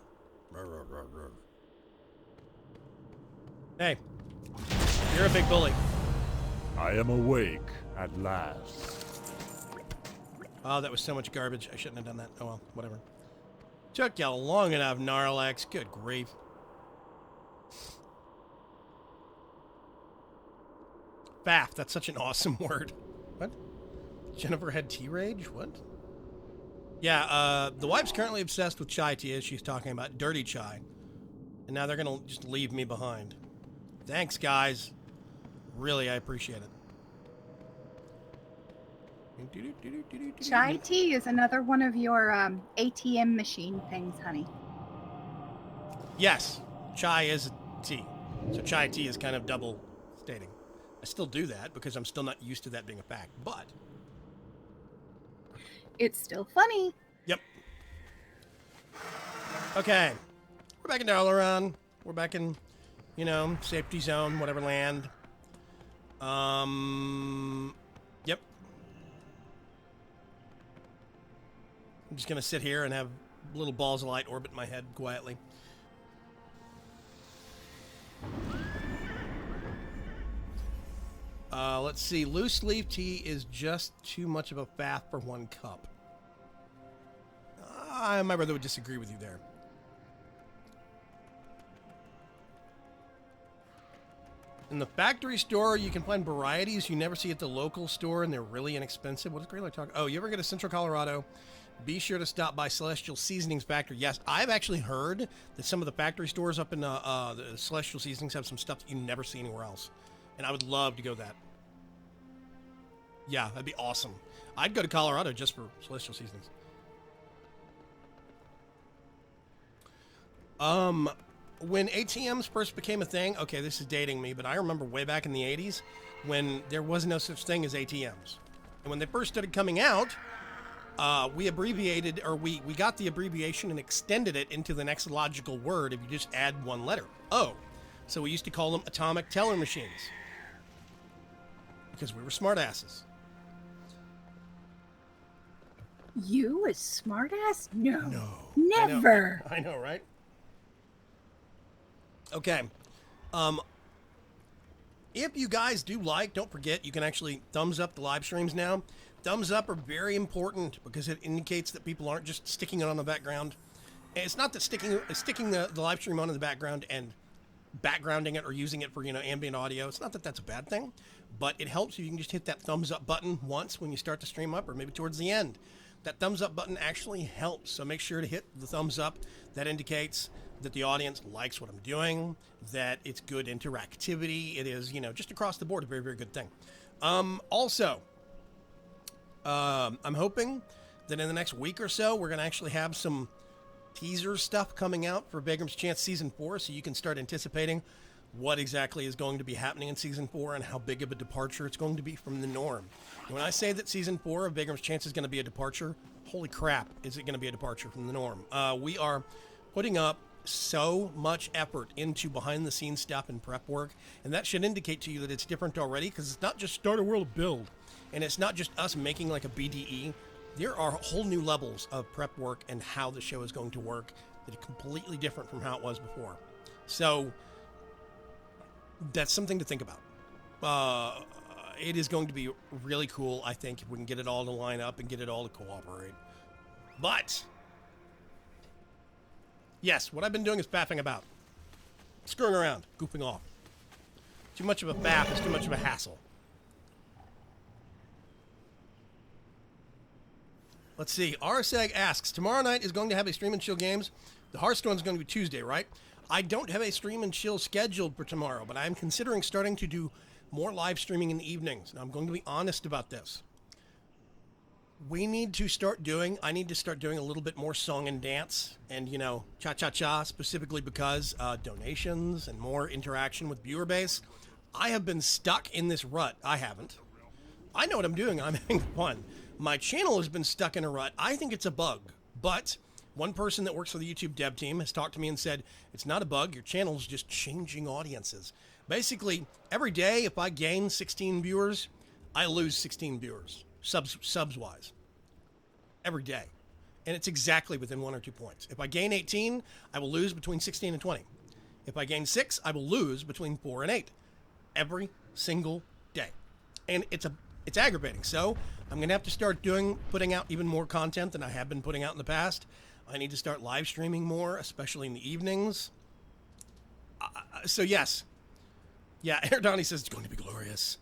Hey, you're a big bully. I am awake at last. Oh, that was so much garbage. I shouldn't have done that. Oh well, whatever. Took you long enough, Gnarlax. Good grief. Faff, that's such an awesome word. What? Jennifer had T-Rage? What? Yeah, the wife's currently obsessed with chai tea as she's talking about dirty chai. And now they're going to just leave me behind. Thanks, guys. Really, I appreciate it. Chai tea is another one of your ATM machine things, honey. Yes, chai is tea. So chai tea is kind of double stating. I still do that because I'm still not used to that being a fact, but... It's still funny. Yep. Okay. We're back in Dalaran. We're back in, you know, safety zone, whatever land. Yep. I'm just going to sit here and have little balls of light orbit my head quietly. Let's see. Loose leaf tea is just too much of a faff for 1 cup. My brother would disagree with you there. In the factory store, you can find varieties you never see at the local store, and they're really inexpensive. What is Greylock talking? Oh, you ever go to Central Colorado? Be sure to stop by Celestial Seasonings Factory. Yes, I've actually heard that some of the factory stores up in the Celestial Seasonings have some stuff that you never see anywhere else. And I would love to go that. Yeah, that'd be awesome. I'd go to Colorado just for Celestial Seasonings. When ATMs first became a thing, okay, this is dating me, but I remember way back in the 80s when there was no such thing as ATMs. And when they first started coming out, we abbreviated, or we got the abbreviation and extended it into the next logical word if you just add 1 letter. O. So we used to call them atomic teller machines. Because we were smartasses. You a smartass? No. No. Never. I know, right? Okay. If you guys do like, don't forget, you can actually thumbs up the live streams now. Thumbs up are very important because it indicates that people aren't just sticking it on the background. And it's not that sticking the live stream on in the background and backgrounding it or using it for, you know, ambient audio. It's not that that's a bad thing, but it helps if you can just hit that thumbs up button once when you start to stream up or maybe towards the end. That thumbs up button actually helps, so make sure to hit the thumbs up. That indicates that the audience likes what I'm doing, that it's good interactivity. It is, you know, just across the board, a very, very good thing. Also, I'm hoping that in the next week or so, we're going to actually have some teaser stuff coming out for Vagrant's Chance Season 4, so you can start anticipating what exactly is going to be happening in Season 4 and how big of a departure it's going to be from the norm. When I say that Season 4 of Vagrant's Chance is going to be a departure, holy crap, is it going to be a departure from the norm. We are putting up so much effort into behind-the-scenes stuff and prep work, and that should indicate to you that it's different already, because it's not just start a world build, and it's not just us making like a BDE. There are whole new levels of prep work and how the show is going to work that are completely different from how it was before. So that's something to think about. It is going to be really cool, I think, if we can get it all to line up and get it all to cooperate. But yes, what I've been doing is faffing about. Screwing around, goofing off. Too much of a faff is too much of a hassle. Let's see. RSEG asks, tomorrow night is going to have a stream and chill games. The Hearthstone is going to be Tuesday, right? I don't have a stream and chill scheduled for tomorrow, but I'm considering starting to do more live streaming in the evenings. Now, I'm going to be honest about this. I need to start doing a little bit more song and dance and, you know, cha-cha-cha, specifically because donations and more interaction with viewer base. I have been stuck in this rut. I haven't. I know what I'm doing. I'm having fun. My channel has been stuck in a rut. I think it's a bug, but One person that works for the YouTube dev team has talked to me and said, it's not a bug, your channel's just changing audiences. Basically, every day if I gain 16 viewers, I lose 16 viewers, subs-wise. Every day. And it's exactly within 1 or 2 points. If I gain 18, I will lose between 16 and 20. If I gain 6, I will lose between 4 and 8. Every single day. And it's aggravating. So I'm going to have to start putting out even more content than I have been putting out in the past. I need to start live streaming more, especially in the evenings. So yes. Yeah, Erdani says it's going to be glorious.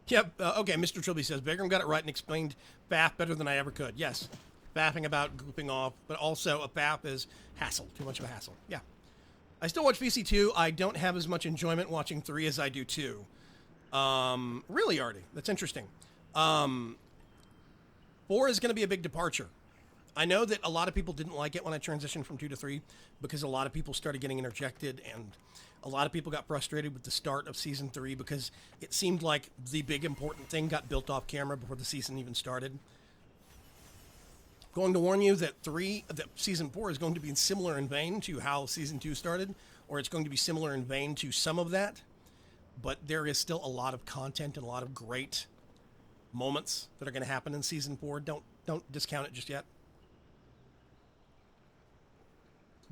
Yep. Okay, Mr. Trilby says, Bagram got it right and explained FAF better than I ever could. Yes. Faffing about goofing off, but also a FAF is hassle. Too much of a hassle. Yeah. I still watch VC2. I don't have as much enjoyment watching 3 as I do 2. Really, Artie? That's interesting. 4 is going to be a big departure. I know that a lot of people didn't like it when I transitioned from 2 to 3 because a lot of people started getting interjected and a lot of people got frustrated with the start of Season 3 because it seemed like the big important thing got built off camera before the season even started. Going to warn you that Season 4 is going to be similar in vein to how Season 2 started, or it's going to be similar in vein to some of that, but there is still a lot of content and a lot of great moments that are going to happen in Season 4. Don't discount it just yet.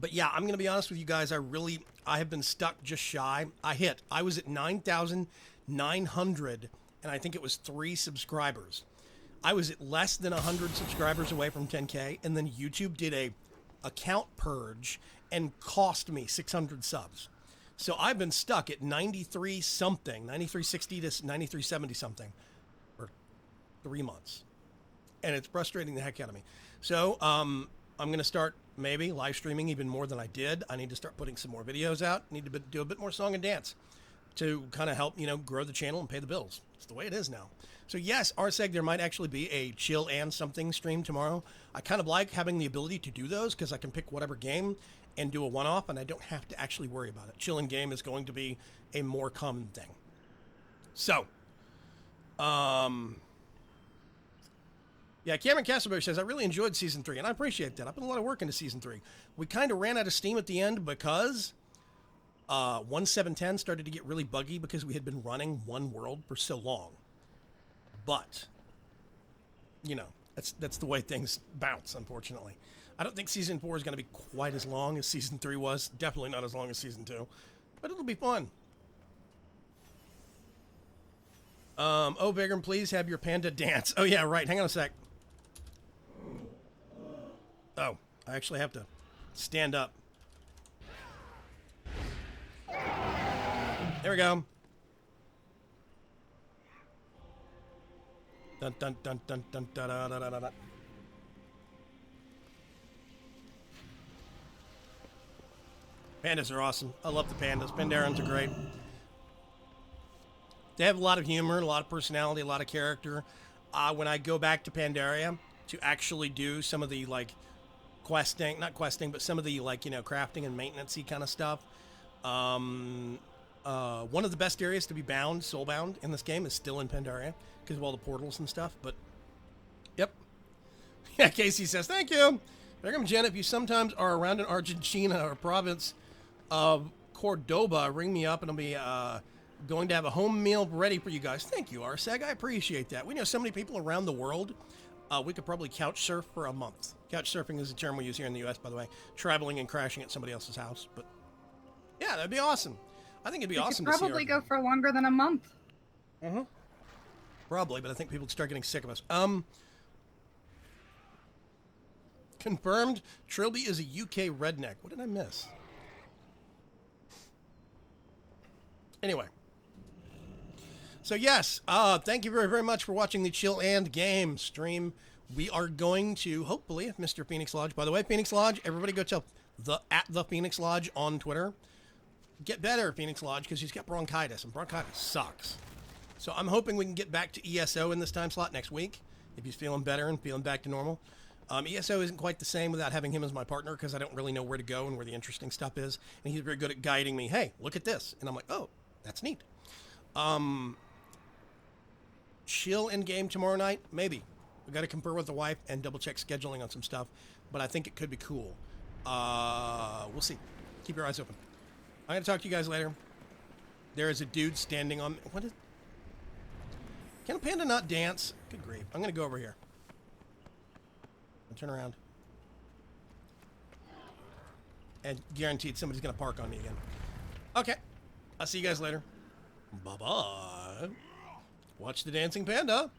But yeah, I'm going to be honest with you guys. I have been stuck just shy. I was at 9,900, and I think it was 3 subscribers. I was at less than 100 subscribers away from 10K, and then YouTube did a account purge and cost me 600 subs. So I've been stuck at 93 something, 9360 to 9370 something for 3 months. And it's frustrating the heck out of me. So I'm going to start maybe live streaming even more than I did. I need to start putting some more videos out. I need to do a bit more song and dance to kind of help, grow the channel and pay the bills. It's the way it is now. So yes, Arseg, there might actually be a chill and something stream tomorrow. I kind of like having the ability to do those because I can pick whatever game and do a one-off and I don't have to actually worry about it. Chill and game is going to be a more common thing. So, yeah, Cameron Castleberry says, I really enjoyed Season 3, and I appreciate that. I put a lot of work into Season 3. We kind of ran out of steam at the end because 1.7.10 started to get really buggy because we had been running one world for so long. But, that's the way things bounce, unfortunately. I don't think Season 4 is going to be quite as long as Season 3 was. Definitely not as long as Season 2. But it'll be fun. Oh, Vagram, please have your panda dance. Oh, yeah, right. Hang on a sec. Oh, I actually have to stand up. There we go. Dun dun dun dun dun dun dun dun dun dun. Pandas are awesome. I love the pandas. Pandarans are great. They have a lot of humor, a lot of personality, a lot of character. When I go back to Pandaria to actually do some of the not questing, but some of the crafting and maintenance-y kind of stuff. One of the best areas to be soulbound in this game is still in Pandaria because of all the portals and stuff. But yep. Yeah, Casey says thank you. Beckham Jen, if you sometimes are around in Argentina or province of Cordoba, ring me up and I'll be going to have a home meal ready for you guys. Thank you, Arseg. I appreciate that. We know so many people around the world. We could probably couch surf for a month. Couch surfing is a term we use here in the U.S., by the way. Traveling and crashing at somebody else's house. But yeah, that'd be awesome. I think it'd be awesome to see. Probably go for longer than a month. Mm-hmm. Probably, but I think people would start getting sick of us. Confirmed, Trilby is a UK redneck. What did I miss? Anyway. So yes, thank you very, very much for watching the Chill and Game stream. We are going to, hopefully, if Mr. Phoenix Lodge, by the way, Phoenix Lodge, everybody go tell the Phoenix Lodge on Twitter. Get better, Phoenix Lodge, because he's got bronchitis, and bronchitis sucks. So I'm hoping we can get back to ESO in this time slot next week, if he's feeling better and feeling back to normal. ESO isn't quite the same without having him as my partner, because I don't really know where to go and where the interesting stuff is. And he's very good at guiding me. Hey, look at this. And I'm like, oh, that's neat. chill in game tomorrow night? Maybe. We got to confer with the wife and double check scheduling on some stuff, but I think it could be cool. We'll see. Keep your eyes open. I'm gonna talk to you guys later. There is a dude standing on. What is? Can a panda not dance? Good grief! I'm gonna go over here. I'll turn around. And guaranteed somebody's gonna park on me again. Okay. I'll see you guys later. Bye bye. Watch the dancing panda.